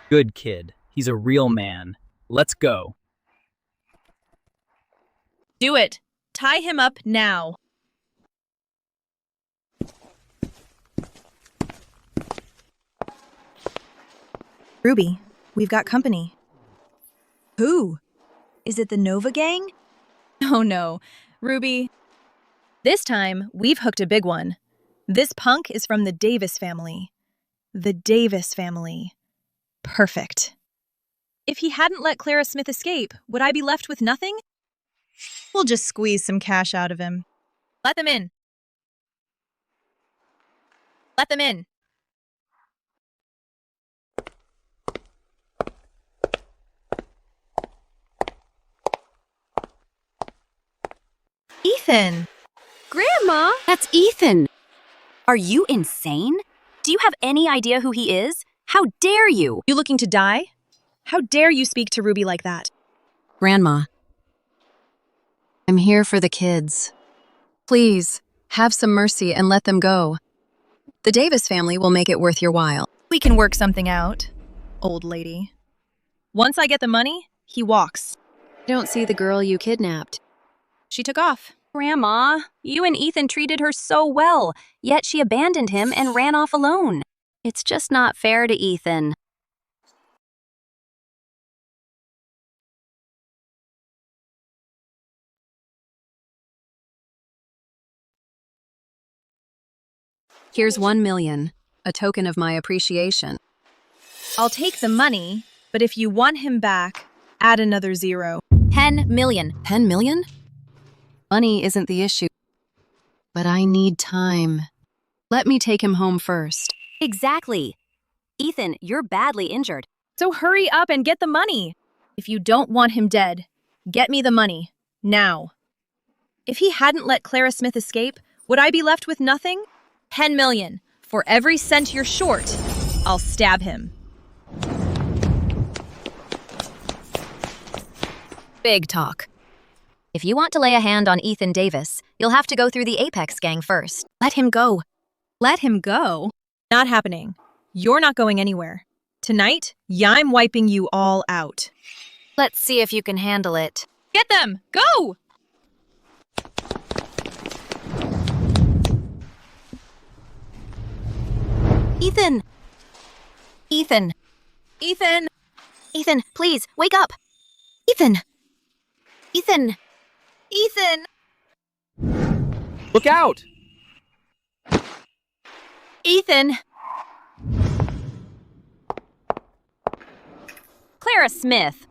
Good kid. He's a real man. Let's go. Do it. Tie him up now. Ruby, we've got company. Who? Is it the Nova gang? Oh no, Ruby. This time, we've hooked a big one. This punk is from the Davis family. The Davis family. Perfect. If he hadn't let Clara Smith escape, would I be left with nothing? We'll just squeeze some cash out of him. Let them in. Let them in. Ethan! Grandma! That's Ethan! Are you insane? Do you have any idea who he is? How dare you? You looking to die? How dare you speak to Ruby like that? Grandma, I'm here for the kids. Please, have some mercy and let them go. The Davis family will make it worth your while. We can work something out, old lady. Once I get the money, he walks. I don't see the girl you kidnapped. She took off. Grandma, you and Ethan treated her so well, yet she abandoned him and ran off alone. It's just not fair to Ethan. Here's 1 million, a token of my appreciation. I'll take the money, but if you want him back, add another 0. 10 million. 10 million? Money isn't the issue, but I need time. Let me take him home first. Exactly. Ethan, you're badly injured. So hurry up and get the money. If you don't want him dead, get me the money, now. If he hadn't let Clara Smith escape, would I be left with nothing? 10 million. For every cent you're short, I'll stab him. Big talk. If you want to lay a hand on Ethan Davis, you'll have to go through the Apex gang first. Let him go. Let him go? Not happening. You're not going anywhere. Tonight, I'm wiping you all out. Let's see if you can handle it. Get them! Go! Ethan! Ethan! Ethan! Ethan, please, wake up! Ethan! Ethan! Ethan! Look out! Ethan! Clara Smith.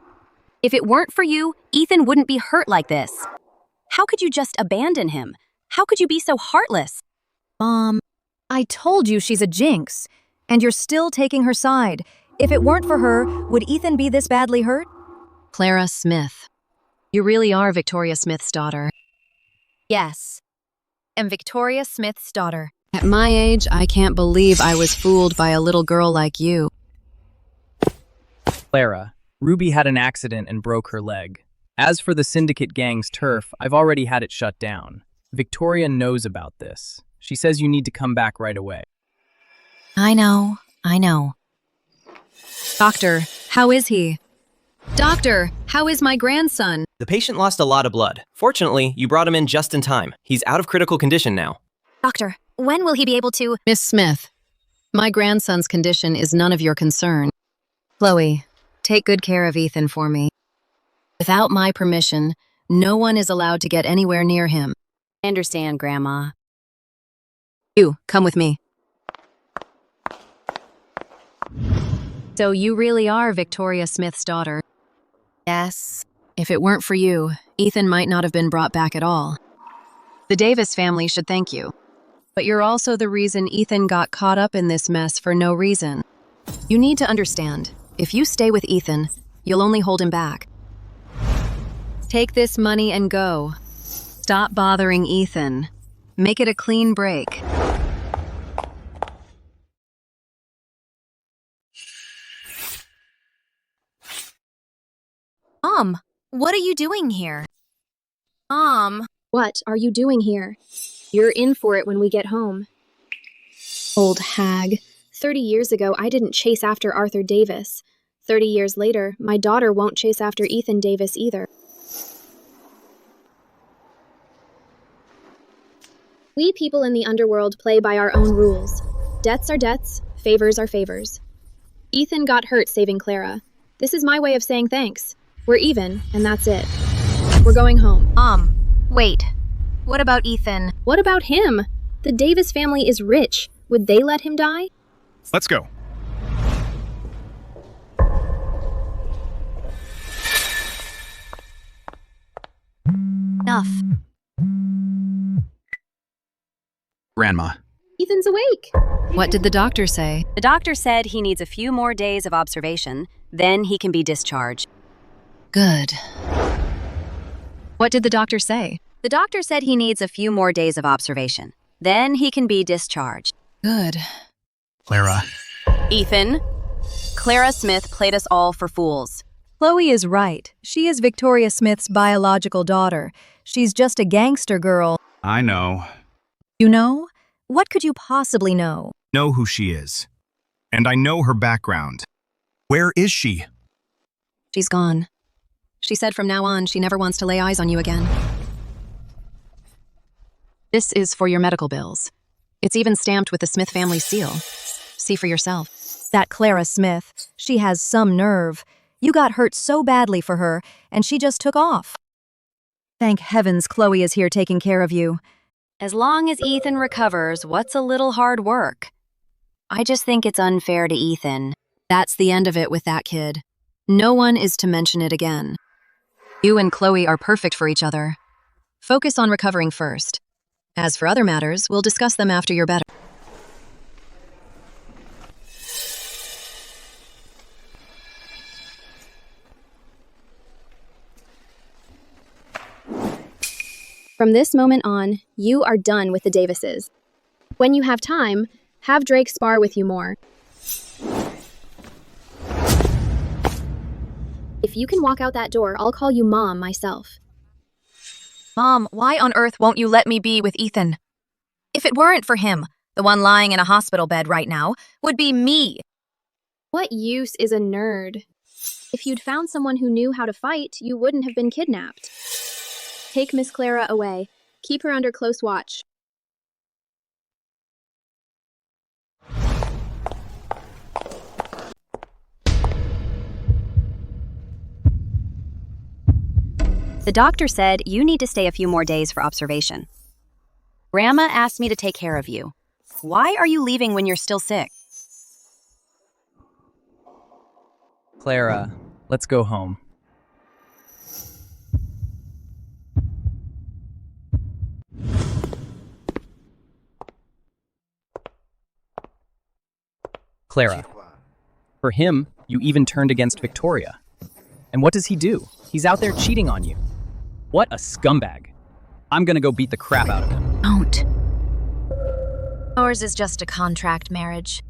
If it weren't for you, Ethan wouldn't be hurt like this. How could you just abandon him? How could you be so heartless? Mom, I told you she's a jinx, and you're still taking her side. If it weren't for her, would Ethan be this badly hurt? Clara Smith. You really are Victoria Smith's daughter. Yes. I'm Victoria Smith's daughter. At my age, I can't believe I was fooled by a little girl like you. Clara, Ruby had an accident and broke her leg. As for the syndicate gang's turf, I've already had it shut down. Victoria knows about this. She says you need to come back right away. I know. Doctor, how is he? Doctor, how is my grandson? The patient lost a lot of blood. Fortunately, you brought him in just in time. He's out of critical condition now. Doctor, when will he be able to— Miss Smith, my grandson's condition is none of your concern. Chloe, take good care of Ethan for me. Without my permission, no one is allowed to get anywhere near him. I understand, Grandma. You, come with me. So you really are Victoria Smith's daughter? Yes. If it weren't for you, Ethan might not have been brought back at all. The Davis family should thank you. But you're also the reason Ethan got caught up in this mess for no reason. You need to understand, if you stay with Ethan, you'll only hold him back. Take this money and go. Stop bothering Ethan. Make it a clean break. Mom, what are you doing here? Mom. What are you doing here? You're in for it when we get home. Old hag. 30 years ago, I didn't chase after Arthur Davis. 30 years later, my daughter won't chase after Ethan Davis either. We people in the underworld play by our own rules. Debts are debts, favors are favors. Ethan got hurt saving Clara. This is my way of saying thanks. We're even, and that's it. We're going home. Wait. What about Ethan? What about him? The Davis family is rich. Would they let him die? Let's go. Enough. Grandma. Ethan's awake. What did the doctor say? The doctor said he needs a few more days of observation, then he can be discharged. Good. What did the doctor say? The doctor said he needs a few more days of observation, then he can be discharged. Good. Clara. Ethan, Clara Smith played us all for fools. Chloe is right. She is Victoria Smith's biological daughter. She's just a gangster girl. I know. You know? What could you possibly know? Know who she is. And I know her background. Where is she? She's gone. She said from now on she never wants to lay eyes on you again. This is for your medical bills. It's even stamped with the Smith family seal. See for yourself. That Clara Smith, she has some nerve. You got hurt so badly for her, and she just took off. Thank heavens Chloe is here taking care of you. As long as Ethan recovers, what's a little hard work? I just think it's unfair to Ethan. That's the end of it with that kid. No one is to mention it again. You and Chloe are perfect for each other. Focus on recovering first. As for other matters, we'll discuss them after you're better. From this moment on, you are done with the Davises. When you have time, have Drake spar with you more. If you can walk out that door, I'll call you Mom myself. Mom, why on earth won't you let me be with Ethan? If it weren't for him, the one lying in a hospital bed right now would be me. What use is a nerd? If you'd found someone who knew how to fight, you wouldn't have been kidnapped. Take Miss Clara away. Keep her under close watch. The doctor said you need to stay a few more days for observation. Grandma asked me to take care of you. Why are you leaving when you're still sick? Clara, let's go home. Clara, For him, you even turned against Victoria. And what does he do? He's out there cheating on you. What a scumbag. I'm gonna go beat the crap out of him. Don't. Ours is just a contract marriage.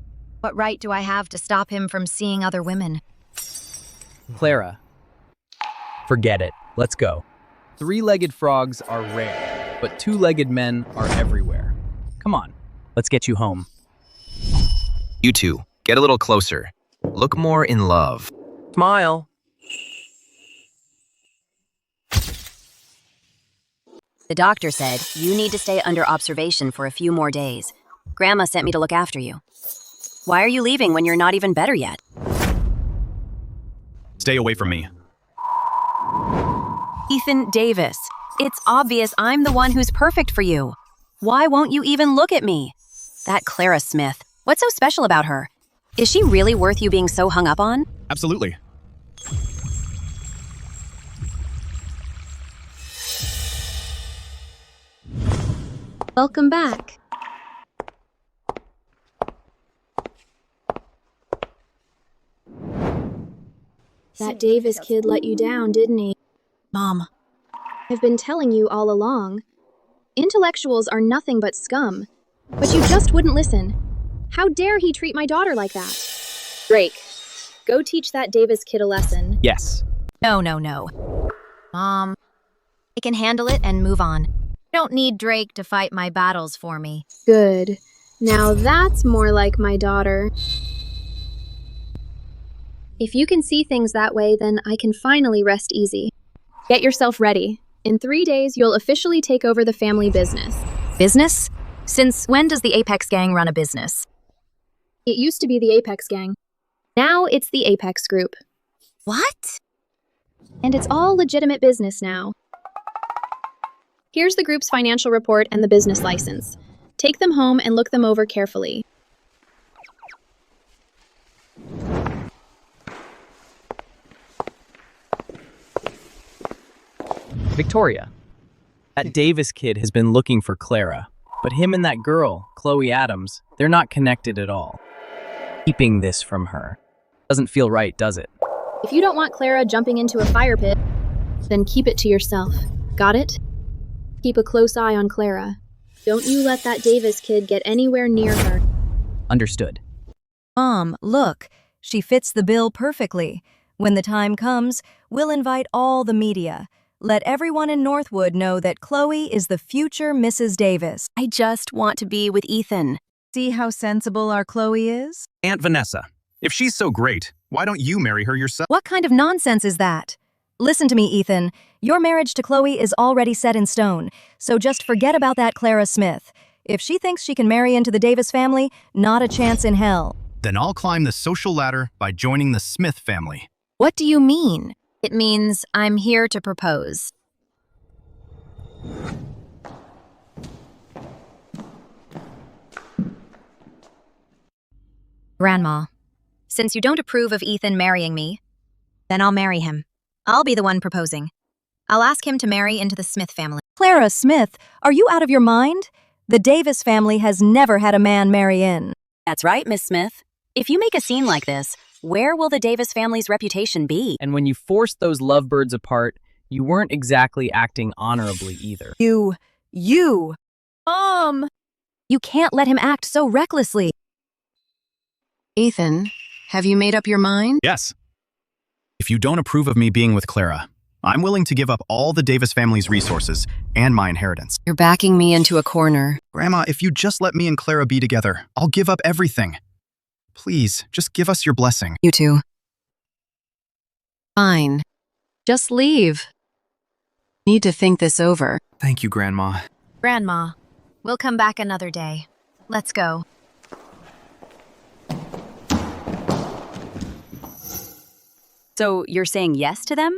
What right do I have to stop him from seeing other women? Clara, forget it. Let's go. Three-legged frogs are rare, but two-legged men are everywhere. Come on, let's get you home. You two, get a little closer. Look more in love. Smile. The doctor said you need to stay under observation for a few more days. Grandma sent me to look after you. Why are you leaving when you're not even better yet? Stay away from me. Ethan Davis, it's obvious I'm the one who's perfect for you. Why won't you even look at me? That Clara Smith, what's so special about her? Is she really worth you being so hung up on? Absolutely. Welcome back. That Davis kid let you down, didn't he? Mom. I've been telling you all along. Intellectuals are nothing but scum. But you just wouldn't listen. How dare he treat my daughter like that? Drake, go teach that Davis kid a lesson. Yes. No. Mom, I can handle it and move on. Don't need Drake to fight my battles for me. Good. Now that's more like my daughter. If you can see things that way, then I can finally rest easy. Get yourself ready. In 3 days, you'll officially take over the family business. Business? Since when does the Apex gang run a business? It used to be the Apex gang. Now it's the Apex group. What? And it's all legitimate business now. Here's the group's financial report and the business license. Take them home and look them over carefully. Victoria, that Davis kid has been looking for Clara, but him and that girl, Chloe Adams, they're not connected at all. Keeping this from her doesn't feel right, does it? If you don't want Clara jumping into a fire pit, then keep it to yourself. Got it? Keep a close eye on Clara. Don't you let that Davis kid get anywhere near her. Understood. Mom, look, she fits the bill perfectly. When the time comes, we'll invite all the media. Let everyone in Northwood know that Chloe is the future Mrs. Davis. I just want to be with Ethan. See how sensible our Chloe is? Aunt Vanessa, if she's so great, why don't you marry her yourself? What kind of nonsense is that? Listen to me, Ethan. Your marriage to Chloe is already set in stone, so just forget about that Clara Smith. If she thinks she can marry into the Davis family, not a chance in hell. Then I'll climb the social ladder by joining the Smith family. What do you mean? It means I'm here to propose. Grandma, since you don't approve of Ethan marrying me, then I'll marry him. I'll be the one proposing. I'll ask him to marry into the Smith family. Clara Smith, are you out of your mind? The Davis family has never had a man marry in. That's right, Miss Smith. If you make a scene like this, where will the Davis family's reputation be? And when you forced those lovebirds apart, you weren't exactly acting honorably either. You. You can't let him act so recklessly. Ethan, have you made up your mind? Yes. If you don't approve of me being with Clara, I'm willing to give up all the Davis family's resources and my inheritance. You're backing me into a corner. Grandma, if you just let me and Clara be together, I'll give up everything. Please, just give us your blessing. You two. Fine. Just leave. Need to think this over. Thank you, Grandma. Grandma, we'll come back another day. Let's go. So you're saying yes to them?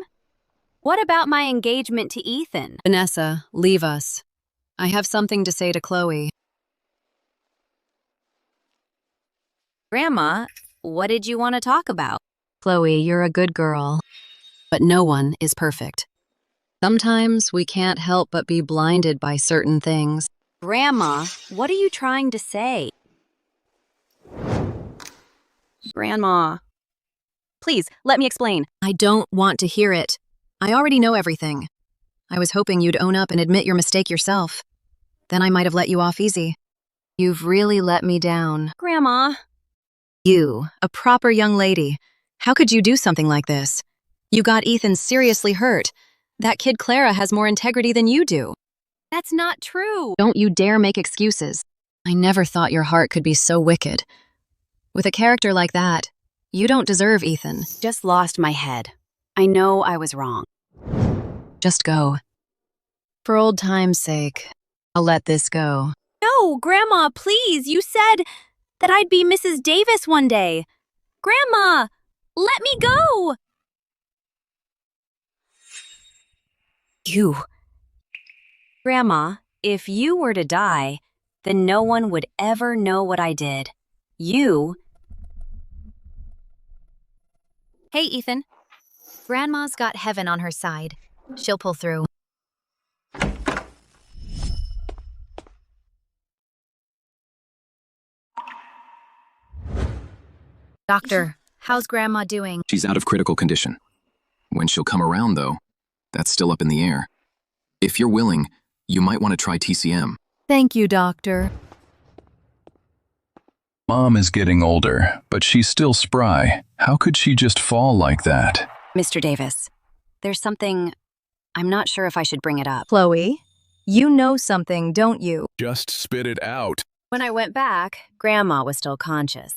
What about my engagement to Ethan? Vanessa, leave us. I have something to say to Chloe. Grandma, what did you want to talk about? Chloe, you're a good girl. But no one is perfect. Sometimes we can't help but be blinded by certain things. Grandma, what are you trying to say? Grandma, Please, let me explain. I don't want to hear it. I already know everything. I was hoping you'd own up and admit your mistake yourself. Then I might have let you off easy. You've really let me down. Grandma. You, a proper young lady. How could you do something like this? You got Ethan seriously hurt. That kid Clara has more integrity than you do. That's not true. Don't you dare make excuses. I never thought your heart could be so wicked. With a character like that, you don't deserve Ethan. Just lost my head. I know I was wrong. Just go. For old time's sake, I'll let this go. No, Grandma, please. You said that I'd be Mrs. Davis one day. Grandma, let me go. You. Grandma, if you were to die, then no one would ever know what I did. You. Hey, Ethan. Grandma's got heaven on her side. She'll pull through. Doctor, how's Grandma doing? She's out of critical condition. When she'll come around, though, that's still up in the air. If you're willing, you might want to try TCM. Thank you, Doctor. Mom is getting older, but she's still spry. How could she just fall like that? Mr. Davis, there's something. I'm not sure if I should bring it up. Chloe, you know something, don't you? Just spit it out. When I went back, Grandma was still conscious.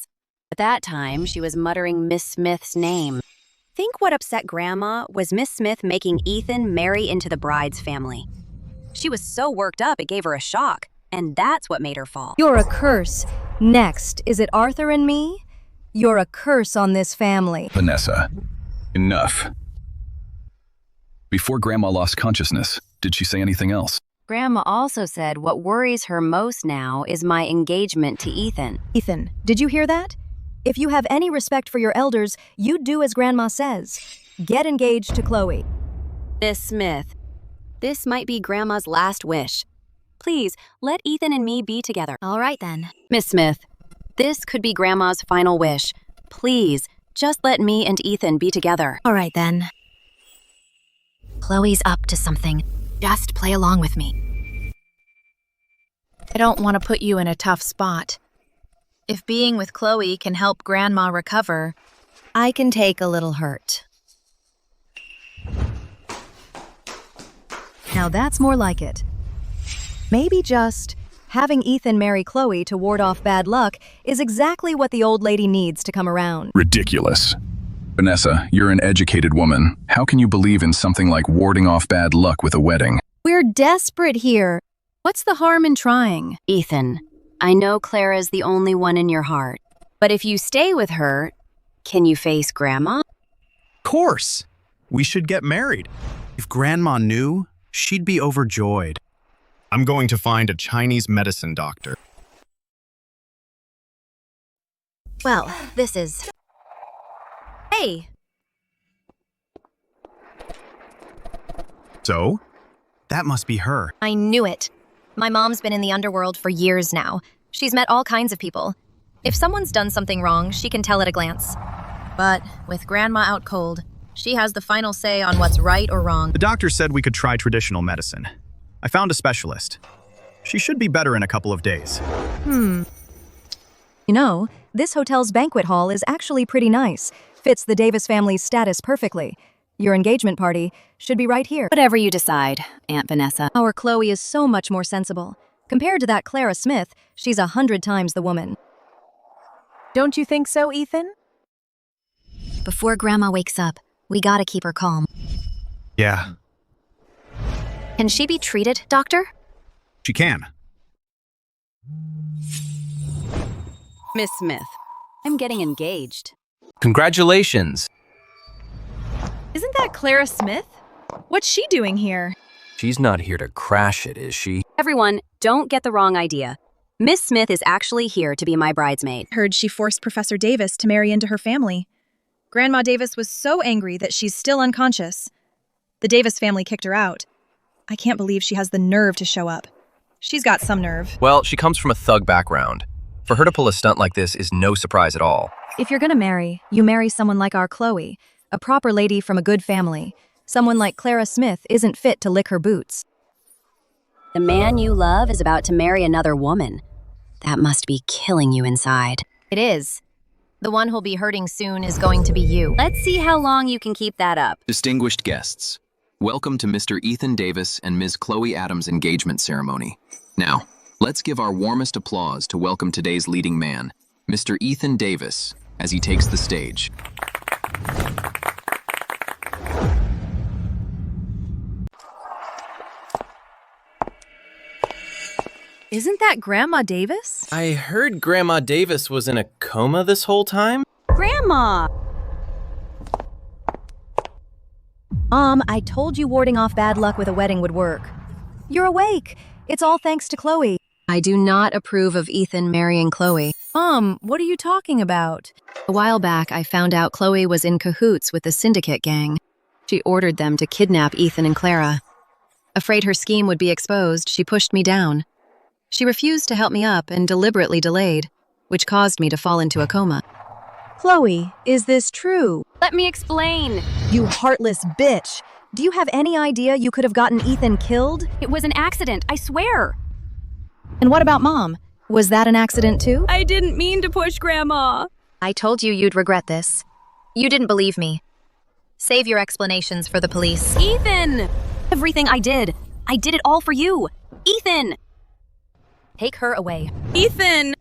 At that time, she was muttering Miss Smith's name. Think what upset Grandma was Miss Smith making Ethan marry into the bride's family. She was so worked up it gave her a shock, and that's what made her fall. You're a curse. Next, is it Arthur and me? You're a curse on this family. Vanessa, enough. Before Grandma lost consciousness, did she say anything else? Grandma also said what worries her most now is my engagement to Ethan. Ethan, did you hear that? If you have any respect for your elders, you do as Grandma says. Get engaged to Chloe. Miss Smith, this might be Grandma's last wish. Please, let Ethan and me be together. All right, then. Miss Smith, this could be Grandma's final wish. Please, just let me and Ethan be together. All right, then. Chloe's up to something. Just play along with me. I don't want to put you in a tough spot. If being with Chloe can help Grandma recover, I can take a little hurt. Now that's more like it. Maybe just having Ethan marry Chloe to ward off bad luck is exactly what the old lady needs to come around. Ridiculous. Vanessa, you're an educated woman. How can you believe in something like warding off bad luck with a wedding? We're desperate here. What's the harm in trying? Ethan, I know Clara's the only one in your heart, but if you stay with her, can you face Grandma? Of course. We should get married. If Grandma knew, she'd be overjoyed. I'm going to find a Chinese medicine doctor. Well, this is... Hey! So? That must be her. I knew it. My mom's been in the underworld for years now. She's met all kinds of people. If someone's done something wrong, she can tell at a glance. But with Grandma out cold, she has the final say on what's right or wrong. The doctor said we could try traditional medicine. I found a specialist. She should be better in a couple of days. You know, this hotel's banquet hall is actually pretty nice. Fits the Davis family's status perfectly. Your engagement party should be right here. Whatever you decide, Aunt Vanessa. Our Chloe is so much more sensible. Compared to that Clara Smith, she's 100 times the woman. Don't you think so, Ethan? Before Grandma wakes up, we gotta keep her calm. Yeah, Can she be treated, Doctor? she can. Miss Smith, I'm getting engaged. Congratulations. Isn't that Clara Smith? What's she doing here? She's not here to crash it, is she? Everyone, don't get the wrong idea. Miss Smith is actually here to be my bridesmaid. Heard she forced Professor Davis to marry into her family. Grandma Davis was so angry that she's still unconscious. The Davis family kicked her out. I can't believe she has the nerve to show up. She's got some nerve. Well, she comes from a thug background. For her to pull a stunt like this is no surprise at all. If you're gonna marry, you marry someone like our Chloe, a proper lady from a good family. Someone like Clara Smith isn't fit to lick her boots. The man you love is about to marry another woman. That must be killing you inside. It is. The one who'll be hurting soon is going to be you. Let's see how long you can keep that up. Distinguished guests, welcome to Mr. Ethan Davis and Ms. Chloe Adams' engagement ceremony. Now, let's give our warmest applause to welcome today's leading man, Mr. Ethan Davis, as he takes the stage. Isn't that Grandma Davis? I heard Grandma Davis was in a coma this whole time. Grandma! Mom, I told you warding off bad luck with a wedding would work. You're awake. It's all thanks to Chloe. I do not approve of Ethan marrying Chloe. Mom, what are you talking about? A while back, I found out Chloe was in cahoots with the syndicate gang. She ordered them to kidnap Ethan and Clara. Afraid her scheme would be exposed, she pushed me down. She refused to help me up and deliberately delayed, which caused me to fall into a coma. Chloe, is this true? Let me explain. You heartless bitch. Do you have any idea you could have gotten Ethan killed? It was an accident, I swear. And what about Mom? Was that an accident too? I didn't mean to push Grandma. I told you you'd regret this. You didn't believe me. Save your explanations for the police. Ethan! Everything I did it all for you. Ethan! Take her away. Ethan!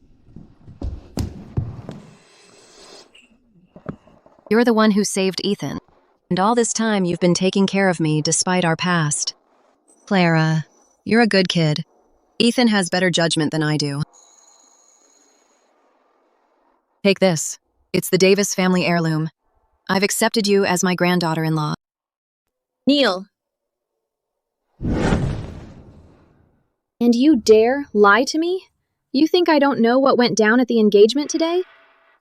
You're the one who saved Ethan. And all this time you've been taking care of me despite our past. Clara, you're a good kid. Ethan has better judgment than I do. Take this. It's the Davis family heirloom. I've accepted you as my granddaughter-in-law. Neil. And you dare lie to me? You think I don't know what went down at the engagement today?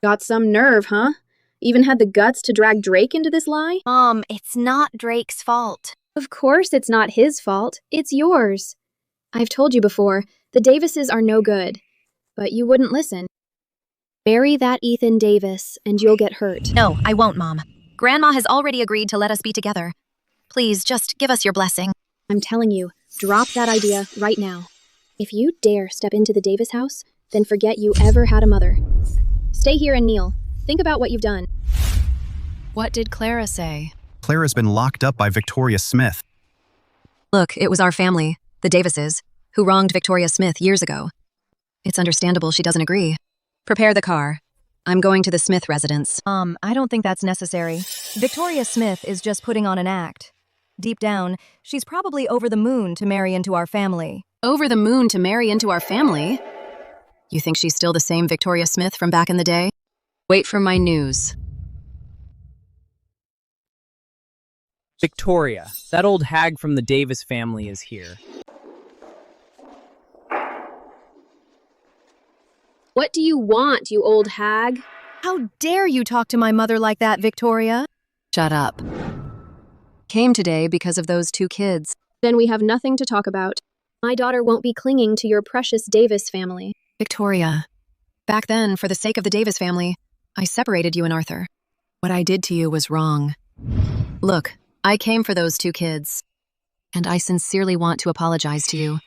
Got some nerve, huh? Even had the guts to drag Drake into this lie? Mom, it's not Drake's fault. Of course it's not his fault. It's yours. I've told you before, the Davises are no good. But you wouldn't listen. Bury that Ethan Davis, and you'll get hurt. No, I won't, Mom. Grandma has already agreed to let us be together. Please, just give us your blessing. I'm telling you, drop that idea right now. If you dare step into the Davis house, then forget you ever had a mother. Stay here and kneel. Think about what you've done. What did Clara say? Clara's been locked up by Victoria Smith. Look, it was our family, the Davises, who wronged Victoria Smith years ago. It's understandable she doesn't agree. Prepare the car. I'm going to the Smith residence. I don't think that's necessary. Victoria Smith is just putting on an act. Deep down, she's probably over the moon to marry into our family. Over the moon to marry into our family? You think she's still the same Victoria Smith from back in the day? Wait for my news. Victoria, that old hag from the Davis family is here. What do you want, you old hag? How dare you talk to my mother like that, Victoria? Shut up. Came today because of those two kids. Then we have nothing to talk about. My daughter won't be clinging to your precious Davis family. Victoria, back then, for the sake of the Davis family, I separated you and Arthur. What I did to you was wrong. Look, I came for those two kids, and I sincerely want to apologize to you.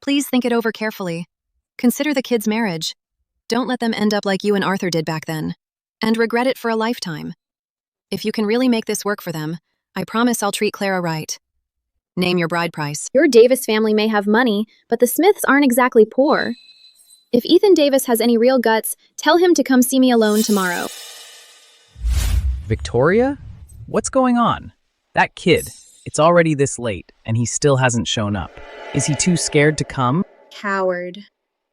Please think it over carefully. Consider the kids' marriage. Don't let them end up like you and Arthur did back then, and regret it for a lifetime. If you can really make this work for them, I promise I'll treat Clara right. Name your bride price. Your Davis family may have money, but the Smiths aren't exactly poor. If Ethan Davis has any real guts, tell him to come see me alone tomorrow. Victoria? What's going on? That kid, it's already this late, and he still hasn't shown up. Is he too scared to come? Coward.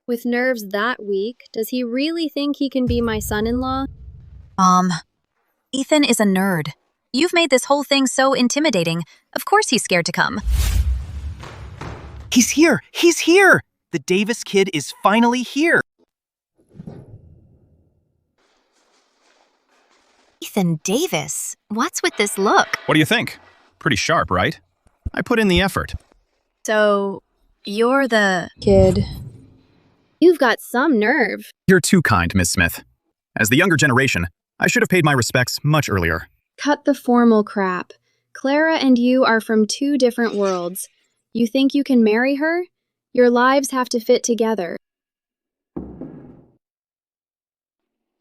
With nerves that weak, does he really think he can be my son-in-law? Ethan is a nerd. You've made this whole thing so intimidating. Of course he's scared to come. He's here! He's here! The Davis kid is finally here! Ethan Davis? What's with this look? What do you think? Pretty sharp, right? I put in the effort. So, you're the... Kid. You've got some nerve. You're too kind, Miss Smith. As the younger generation, I should have paid my respects much earlier. Cut the formal crap. Clara and you are from two different worlds. You think you can marry her? Your lives have to fit together.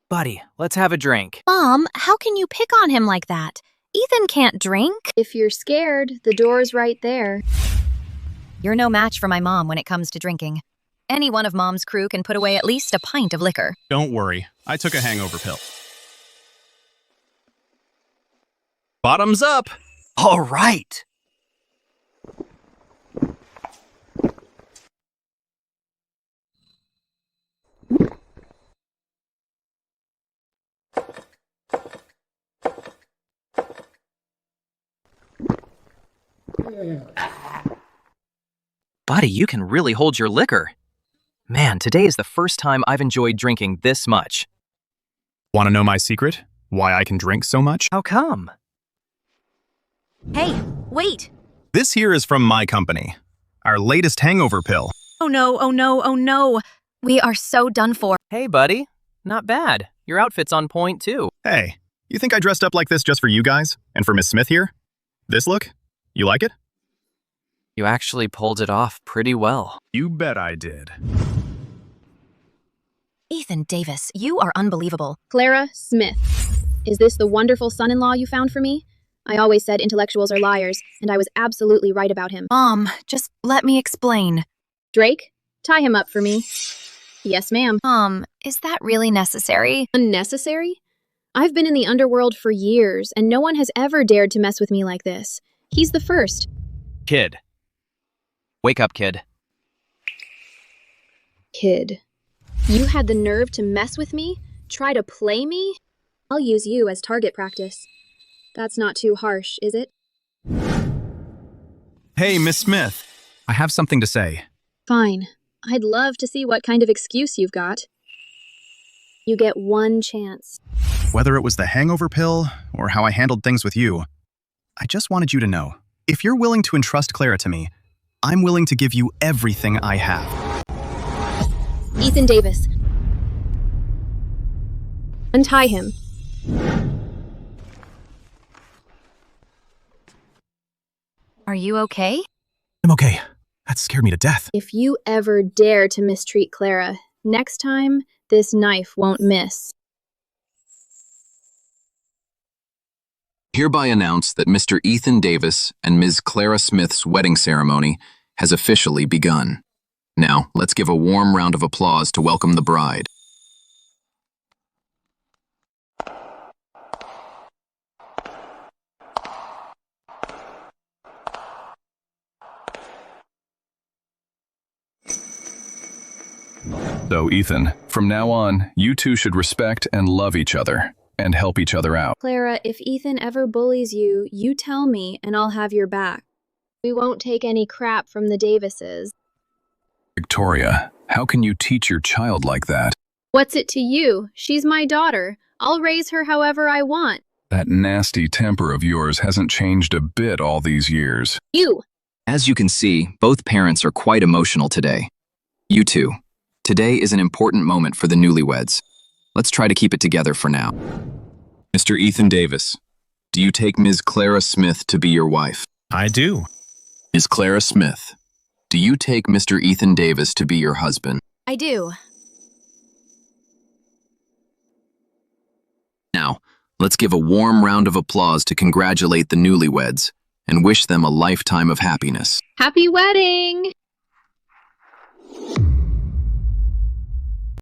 Buddy, let's have a drink. Mom, how can you pick on him like that? Ethan can't drink. If you're scared, the door's right there. You're no match for my mom when it comes to drinking. Any one of Mom's crew can put away at least a pint of liquor. Don't worry, I took a hangover pill. Bottoms up! All right. Buddy, you can really hold your liquor. Man, today is the first time I've enjoyed drinking this much. Want to know my secret? Why I can drink so much? How come? Hey, wait! This here is from my company. Our latest hangover pill. Oh no, oh no, oh no! We are so done for. Hey, buddy. Not bad. Your outfit's on point, too. Hey, you think I dressed up like this just for you guys? And for Miss Smith here? This look? You like it? You actually pulled it off pretty well. You bet I did. Ethan Davis, you are unbelievable. Clara Smith. Is this the wonderful son-in-law you found for me? I always said intellectuals are liars, and I was absolutely right about him. Mom, just let me explain. Drake, tie him up for me. Yes, ma'am. Mom, is that really necessary? Unnecessary? I've been in the underworld for years, and no one has ever dared to mess with me like this. He's the first. Kid. Wake up, kid. Kid. You had the nerve to mess with me? Try to play me? I'll use you as target practice. That's not too harsh, is it? Hey, Miss Smith. I have something to say. Fine. I'd love to see what kind of excuse you've got. You get one chance. Whether it was the hangover pill or how I handled things with you, I just wanted you to know, if you're willing to entrust Clara to me, I'm willing to give you everything I have. Ethan Davis. Untie him. Are you okay? I'm okay. That scared me to death. If you ever dare to mistreat Clara, next time, this knife won't miss. Hereby announce that Mr. Ethan Davis and Ms. Clara Smith's wedding ceremony has officially begun. Now, let's give a warm round of applause to welcome the bride. So, Ethan, from now on, you two should respect and love each other and help each other out. Clara, if Ethan ever bullies you, you tell me and I'll have your back. We won't take any crap from the Davises. Victoria, how can you teach your child like that? What's it to you? She's my daughter. I'll raise her however I want. That nasty temper of yours hasn't changed a bit all these years. You! As you can see, both parents are quite emotional today. You two, today is an important moment for the newlyweds. Let's try to keep it together for now. Mr. Ethan Davis, do you take Ms. Clara Smith to be your wife? I do. Ms. Clara Smith, do you take Mr. Ethan Davis to be your husband? I do. Now, let's give a warm round of applause to congratulate the newlyweds and wish them a lifetime of happiness. Happy wedding!